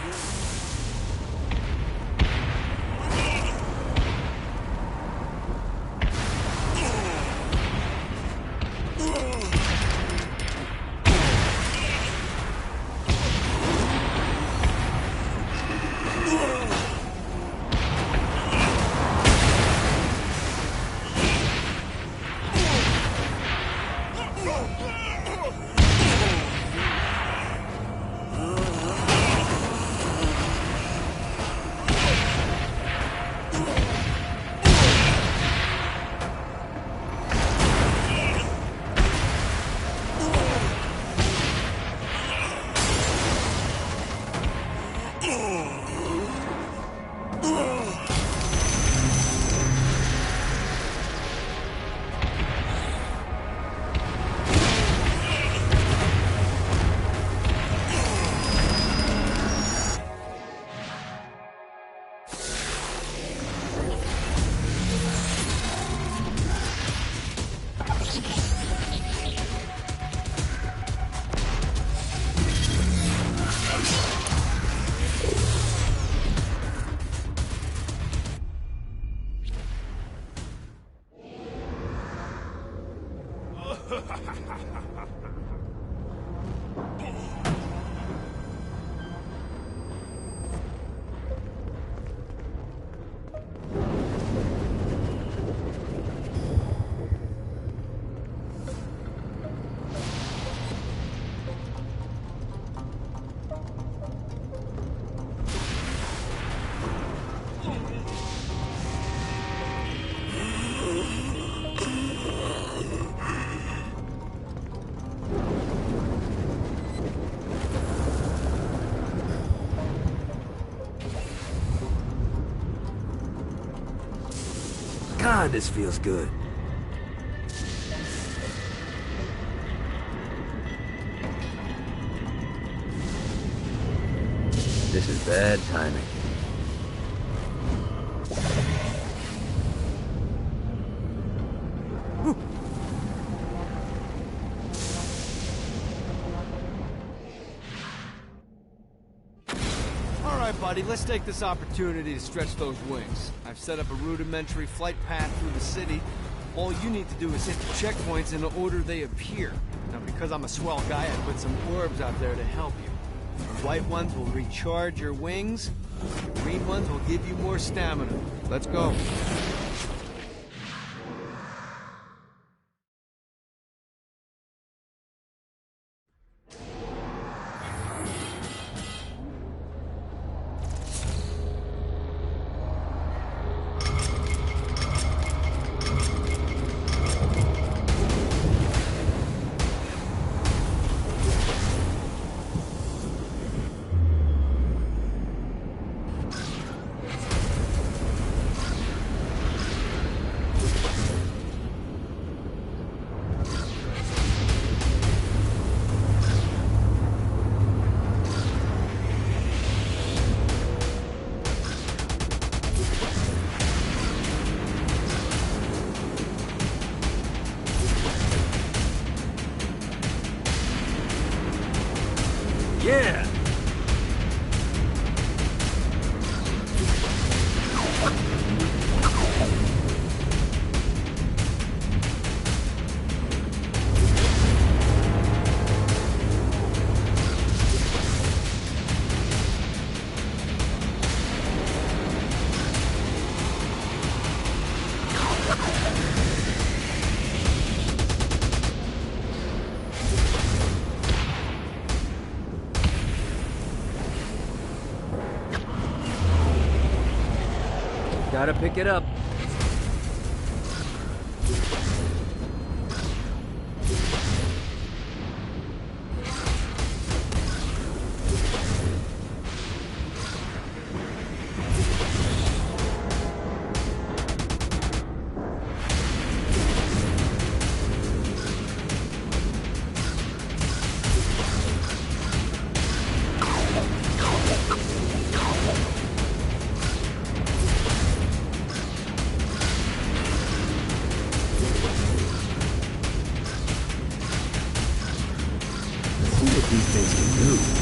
God, this feels good. This is bad timing. Buddy, let's take this opportunity to stretch those wings. I've set up a rudimentary flight path through the city. All you need to do is hit the checkpoints in the order they appear. Now, because I'm a swell guy, I put some orbs out there to help you. The white ones will recharge your wings. The green ones will give you more stamina. Let's go. Gotta pick it up. These things can move.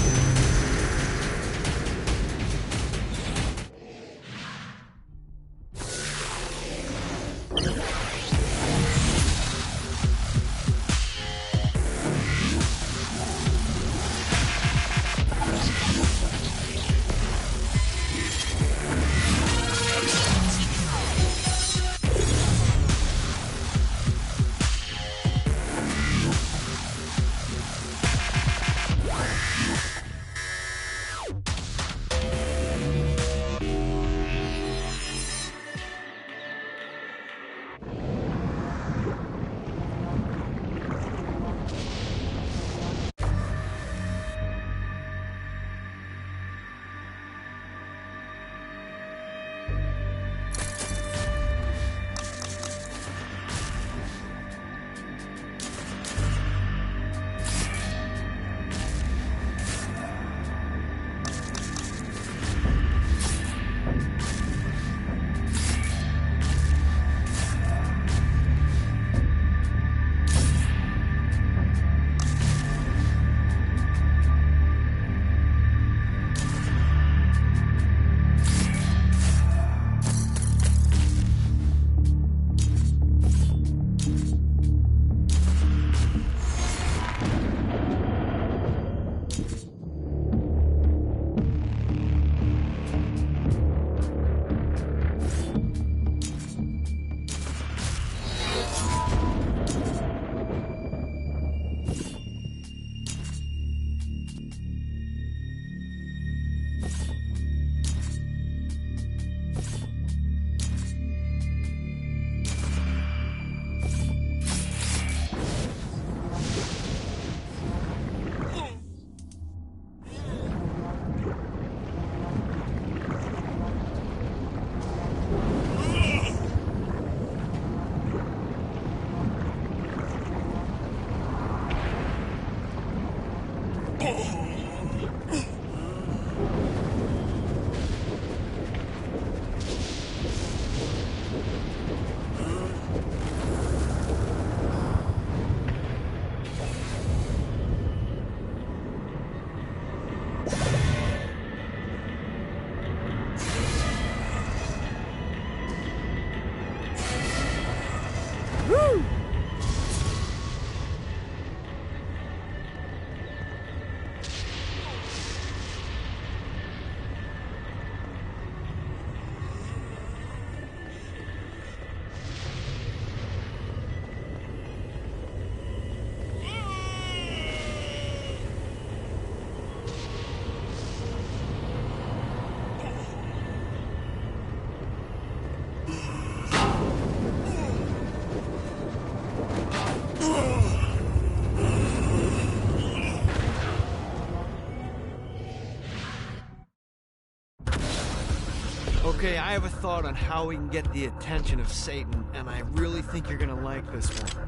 Okay, I have a thought on how we can get the attention of Satan, and I really think you're gonna like this one.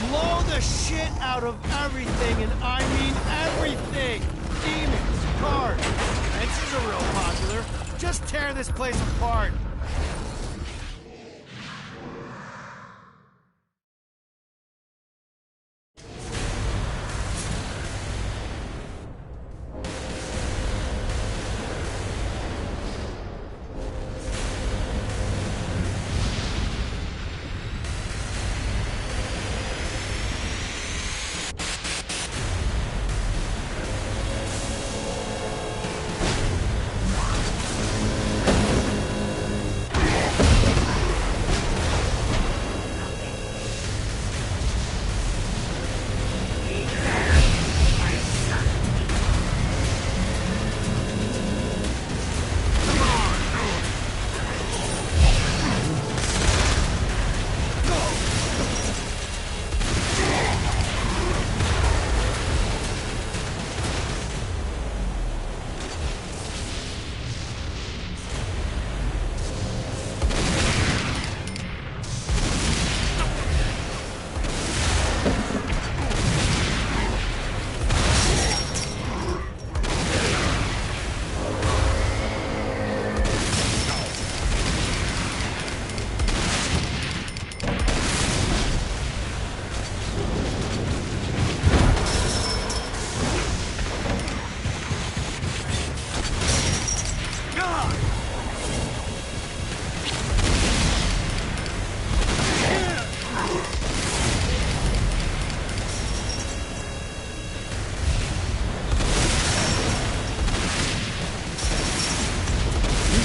Blow the shit out of everything, and I mean everything! Demons, cars, fences are real popular. Just tear this place apart.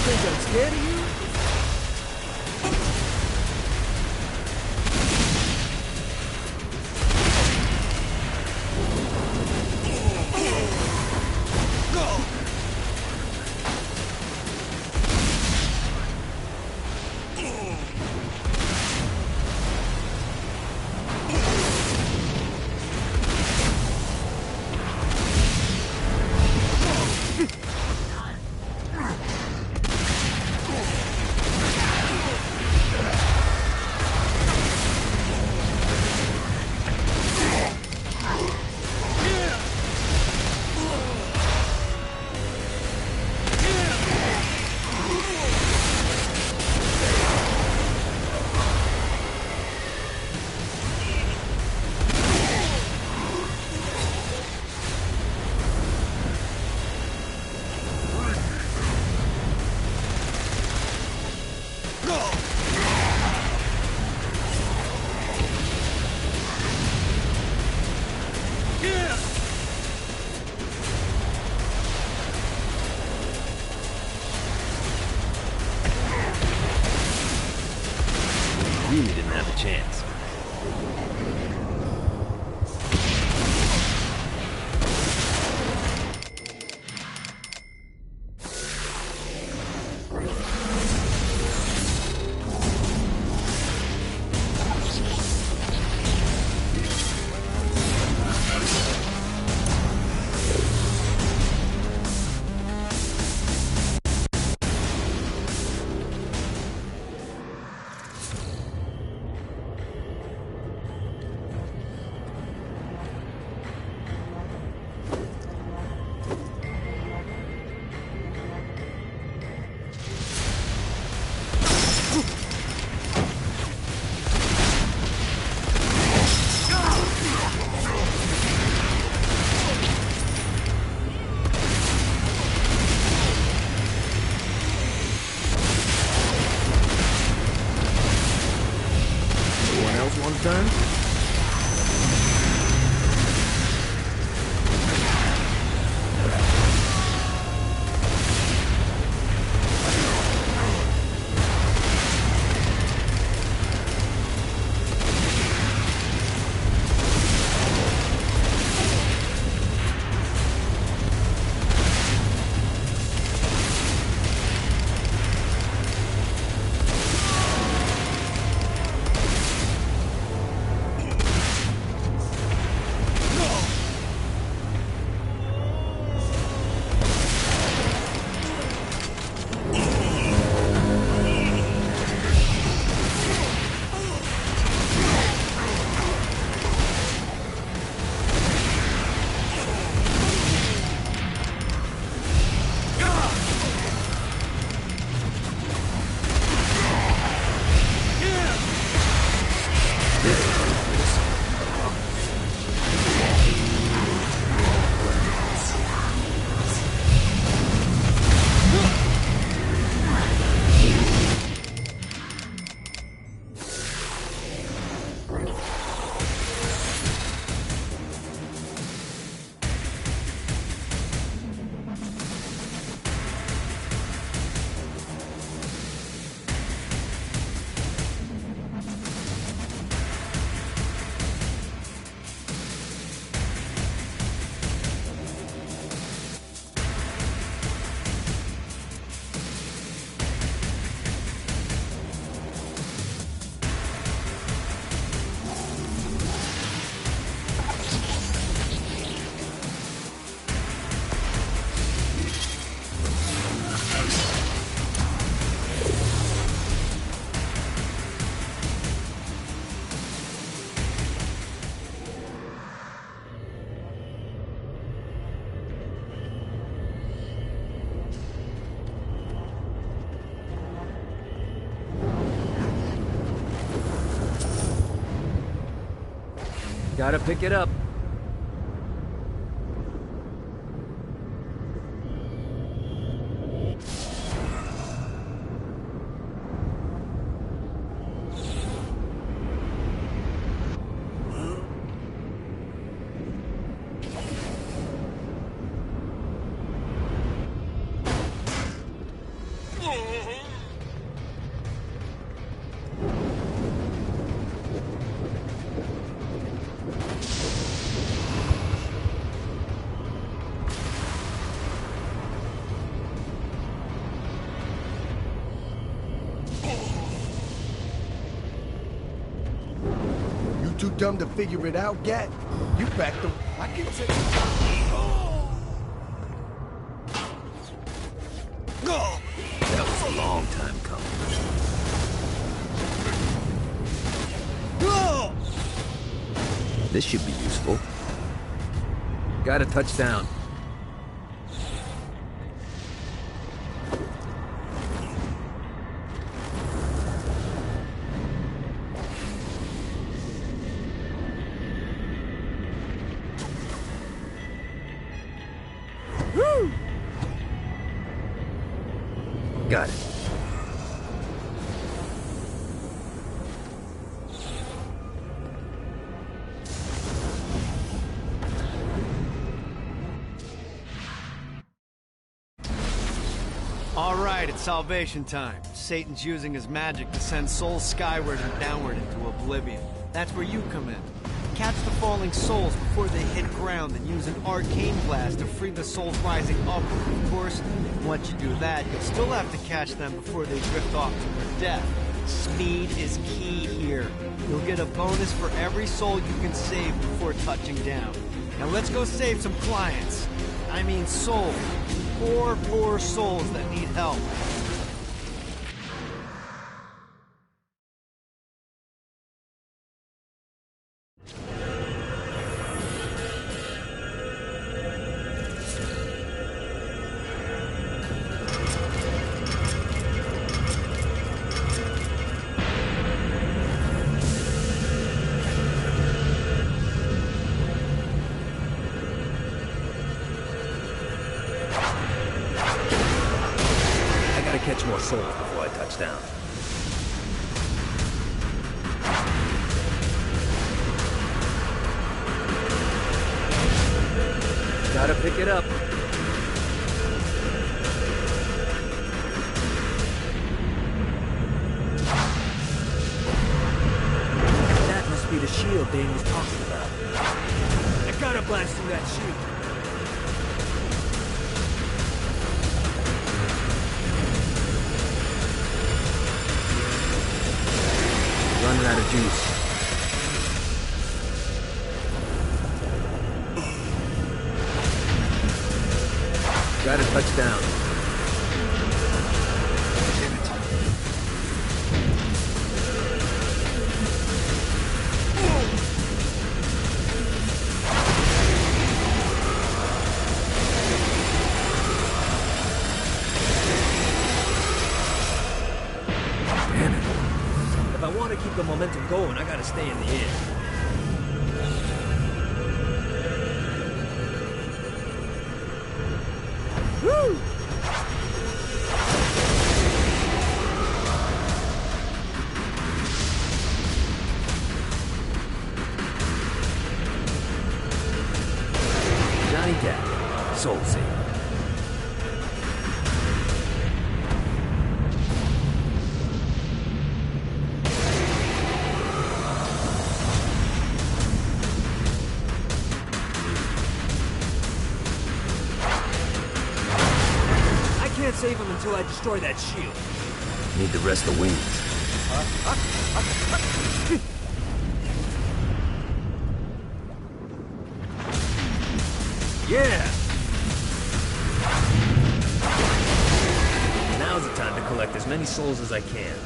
think I'm scared of you? really didn't have a chance. Gotta pick it up. too dumb to figure it out, Gat? You backed them. I can take... That was a long time coming. This should be useful. Got a touchdown. Woo! Got it. Alright, it's salvation time. Satan's using his magic to send souls skyward and downward into oblivion. That's where you come in. Catch the falling souls before they hit ground and use an arcane blast to free the souls rising upward. Of course, once you do that, you'll still have to catch them before they drift off to their death. Speed is key here. You'll get a bonus for every soul you can save before touching down. Now let's go save some clients. I mean souls. Poor souls that need help. Catch more souls before I touch down. Gotta pick it up. That must be the shield Dane was talking about. I gotta blast through that shield. Running out of juice. Got a touchdown. Keep the momentum going, I gotta stay in the air. Woo! Johnny GAT, Soul Saver. I can't save him until I destroy that shield. Need the rest of wings. Yeah! Now's the time to collect as many souls as I can.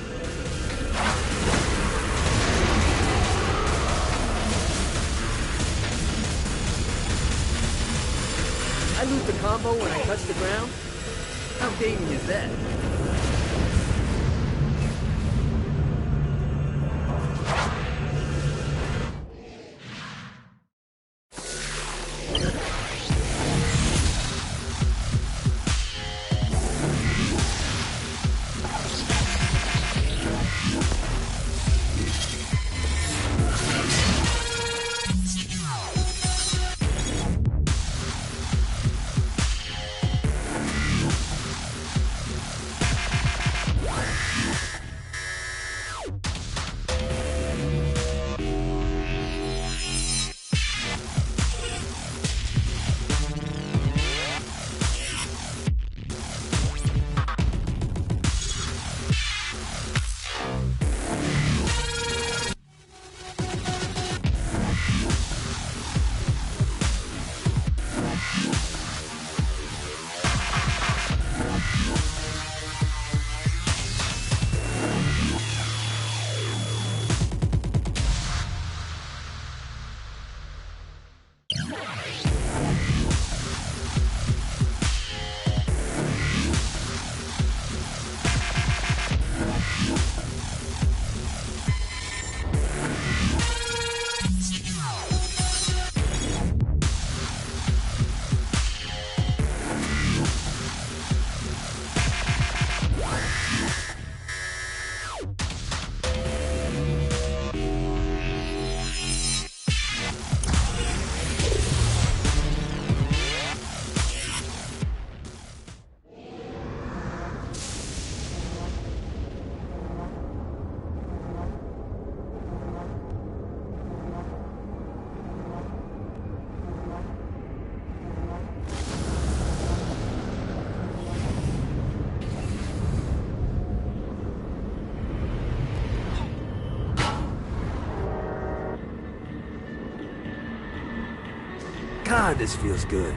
I loot the combo when I touch the ground? How dating is that? God, this feels good.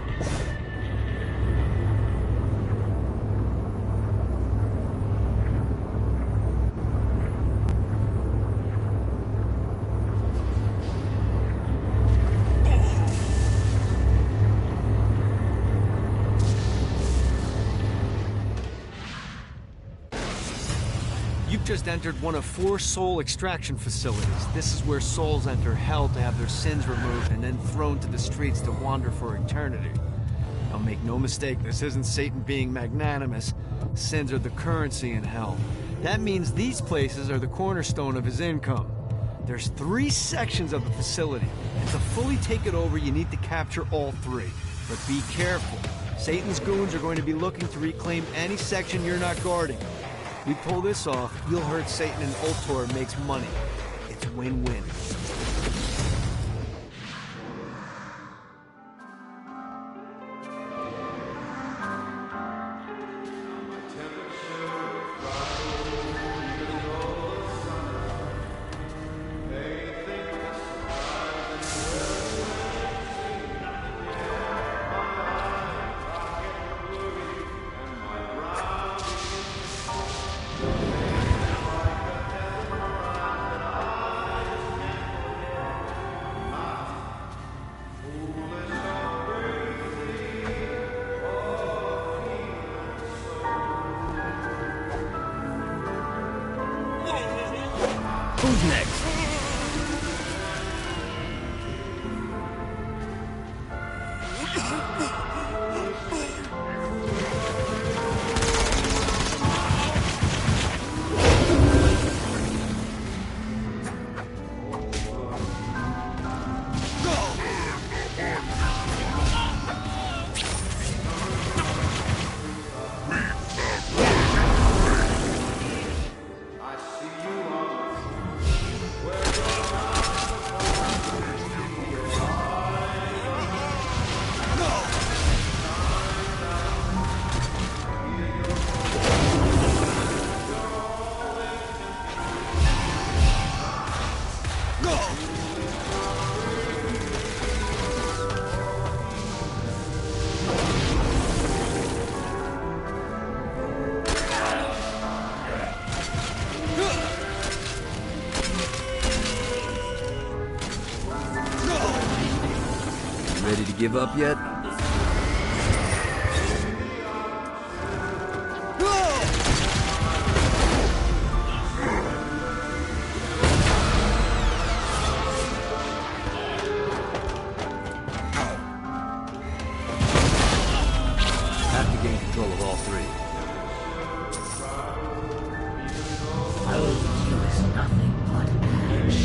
You've just entered one of 4 soul extraction facilities. This is where souls enter hell to have their sins removed and then thrown to the streets to wander for eternity. Now make no mistake, this isn't Satan being magnanimous. Sins are the currency in hell. That means these places are the cornerstone of his income. There's 3 sections of the facility, and to fully take it over, you need to capture all 3. But be careful. Satan's goons are going to be looking to reclaim any section you're not guarding. We pull this off, you'll hurt Satan and Ultor makes money. It's win-win. Who's next? Ready to give up yet? Have to gain control of all 3. Opposed you is nothing but ash.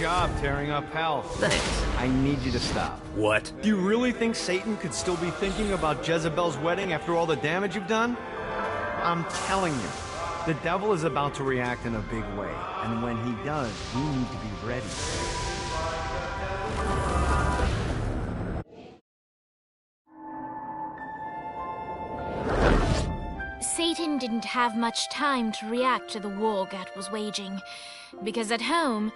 job tearing up hell. Thanks. I need you to stop. What? Do you really think Satan could still be thinking about Jezebel's wedding after all the damage you've done? I'm telling you, the devil is about to react in a big way, and when he does, we need to be ready. Satan didn't have much time to react to the war GAT was waging, because at home,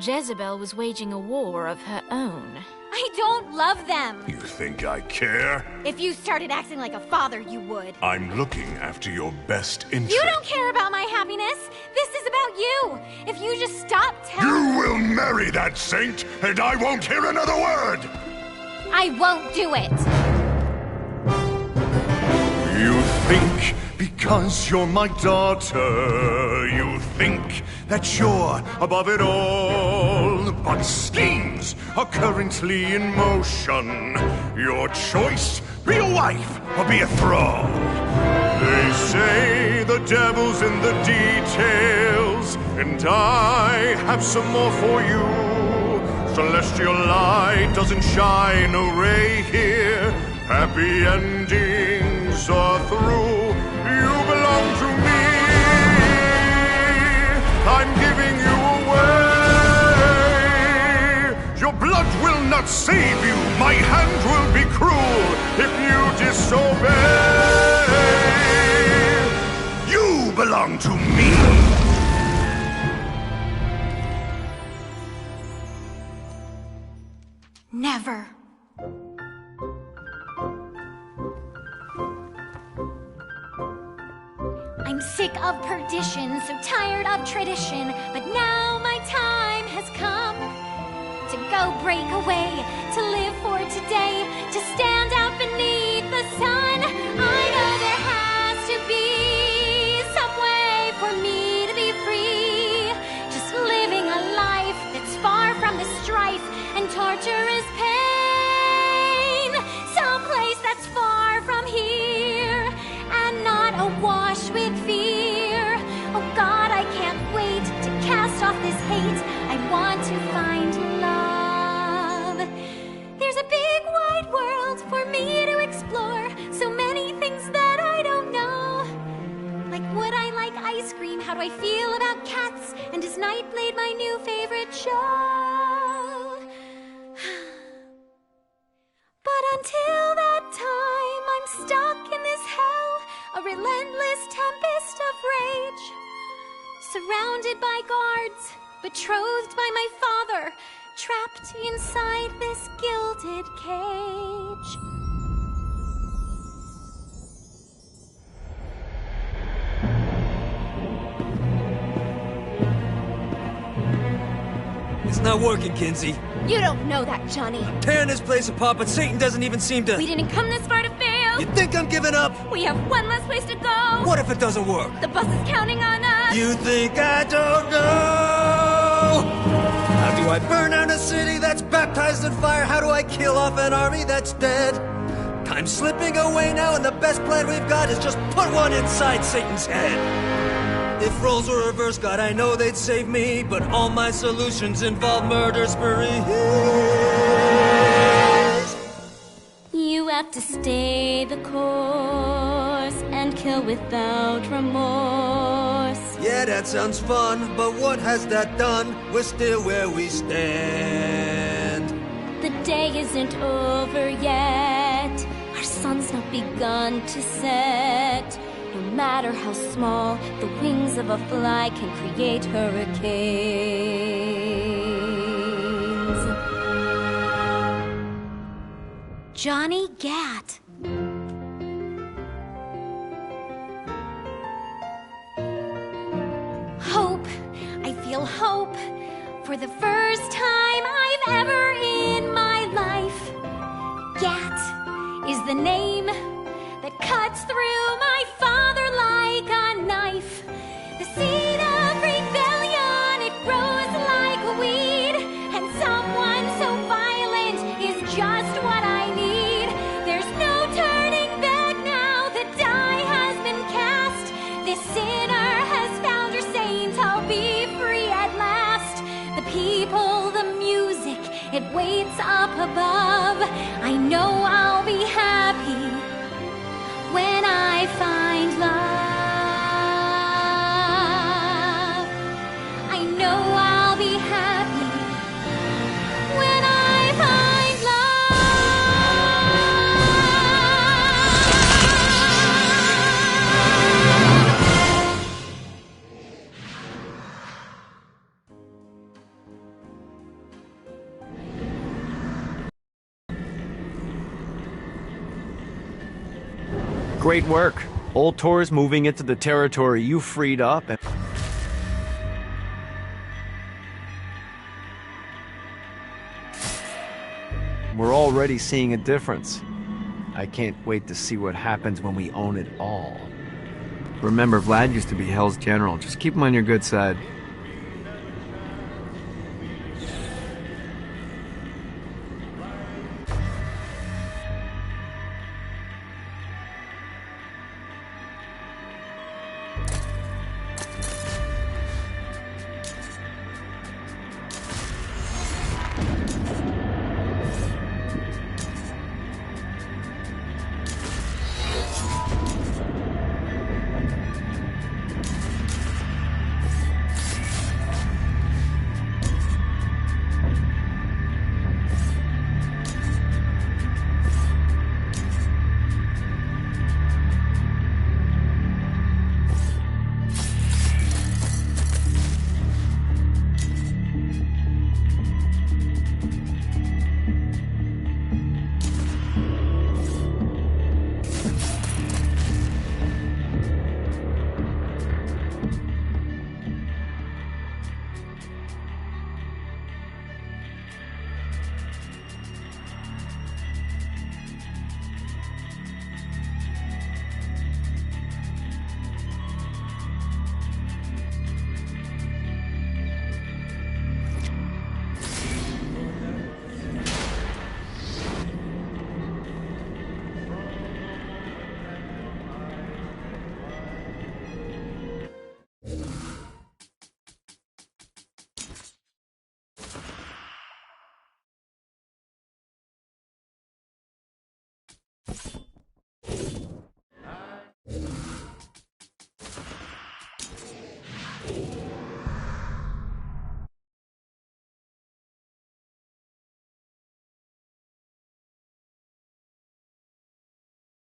Jezebel was waging a war of her own. I don't love them. You think I care? If you started acting like a father, you would. I'm looking after your best interest. You don't care about my happiness. This is about you. If you just stop telling... You will marry that saint, and I won't hear another word! I won't do it. You think because you're my daughter, you think that you're above it all. But schemes are currently in motion. Your choice, be a wife or be a thrall. They say the devil's in the details, and I have some more for you. Celestial light doesn't shine a ray here. Happy endings are through. You belong to me. I'm giving you away. Your blood will not save you. My hand will be cruel if you disobey. You belong to me. Never. I'm sick of perdition, so tired of tradition, but now my time has come to go break away, to live for today, to stand out beneath the sun. I know there has to be some way for me to be free, just living a life that's far from the strife and torturous pain, someplace that's far from here and not awash with fear. Oh God, I can't wait to cast off this hate. I want to find love. There's a big wide world for me to explore. So many things that I don't know. Like, would I like ice cream? How do I feel about cats? And is Nightblade my new favorite show? But until that time, I'm stuck in this hell, a relentless tempest of rage. Surrounded by guards, betrothed by my father, trapped inside this gilded cage. It's not working, Kinsey. You don't know that, Johnny. Tearing this place apart, but Satan doesn't even seem to... We didn't come this far to fail. You think I'm giving up? We have one less place to go. What if it doesn't work? The bus is counting on us. You think I don't know? How do I burn down a city that's baptized in fire? How do I kill off an army that's dead? Time's slipping away now, and the best plan we've got is just put one inside Satan's head. If roles were reversed, God, I know they'd save me, but all my solutions involve murder sprees. You have to stay the course and kill without remorse. Yeah, that sounds fun, but what has that done? We're still where we stand. The day isn't over yet. Our sun's not begun to set. No matter how small, the wings of a fly can create hurricanes. Johnny GAT. Hope. I feel hope. For the first time I've ever in my life. GAT is the name that cuts through my father like a knife. The seed of rebellion, it grows like a weed, and someone so violent is just what I need. There's no turning back now, the die has been cast. This sinner has found her saint, I'll be free at last. The people, it waits up above. I know I'll be happy when I find love. I know I'll be happy when I find love. Great work. Old Tor's moving into the territory you freed up and... We're already seeing a difference. I can't wait to see what happens when we own it all. Remember, Vlad used to be Hell's general. Just keep him on your good side.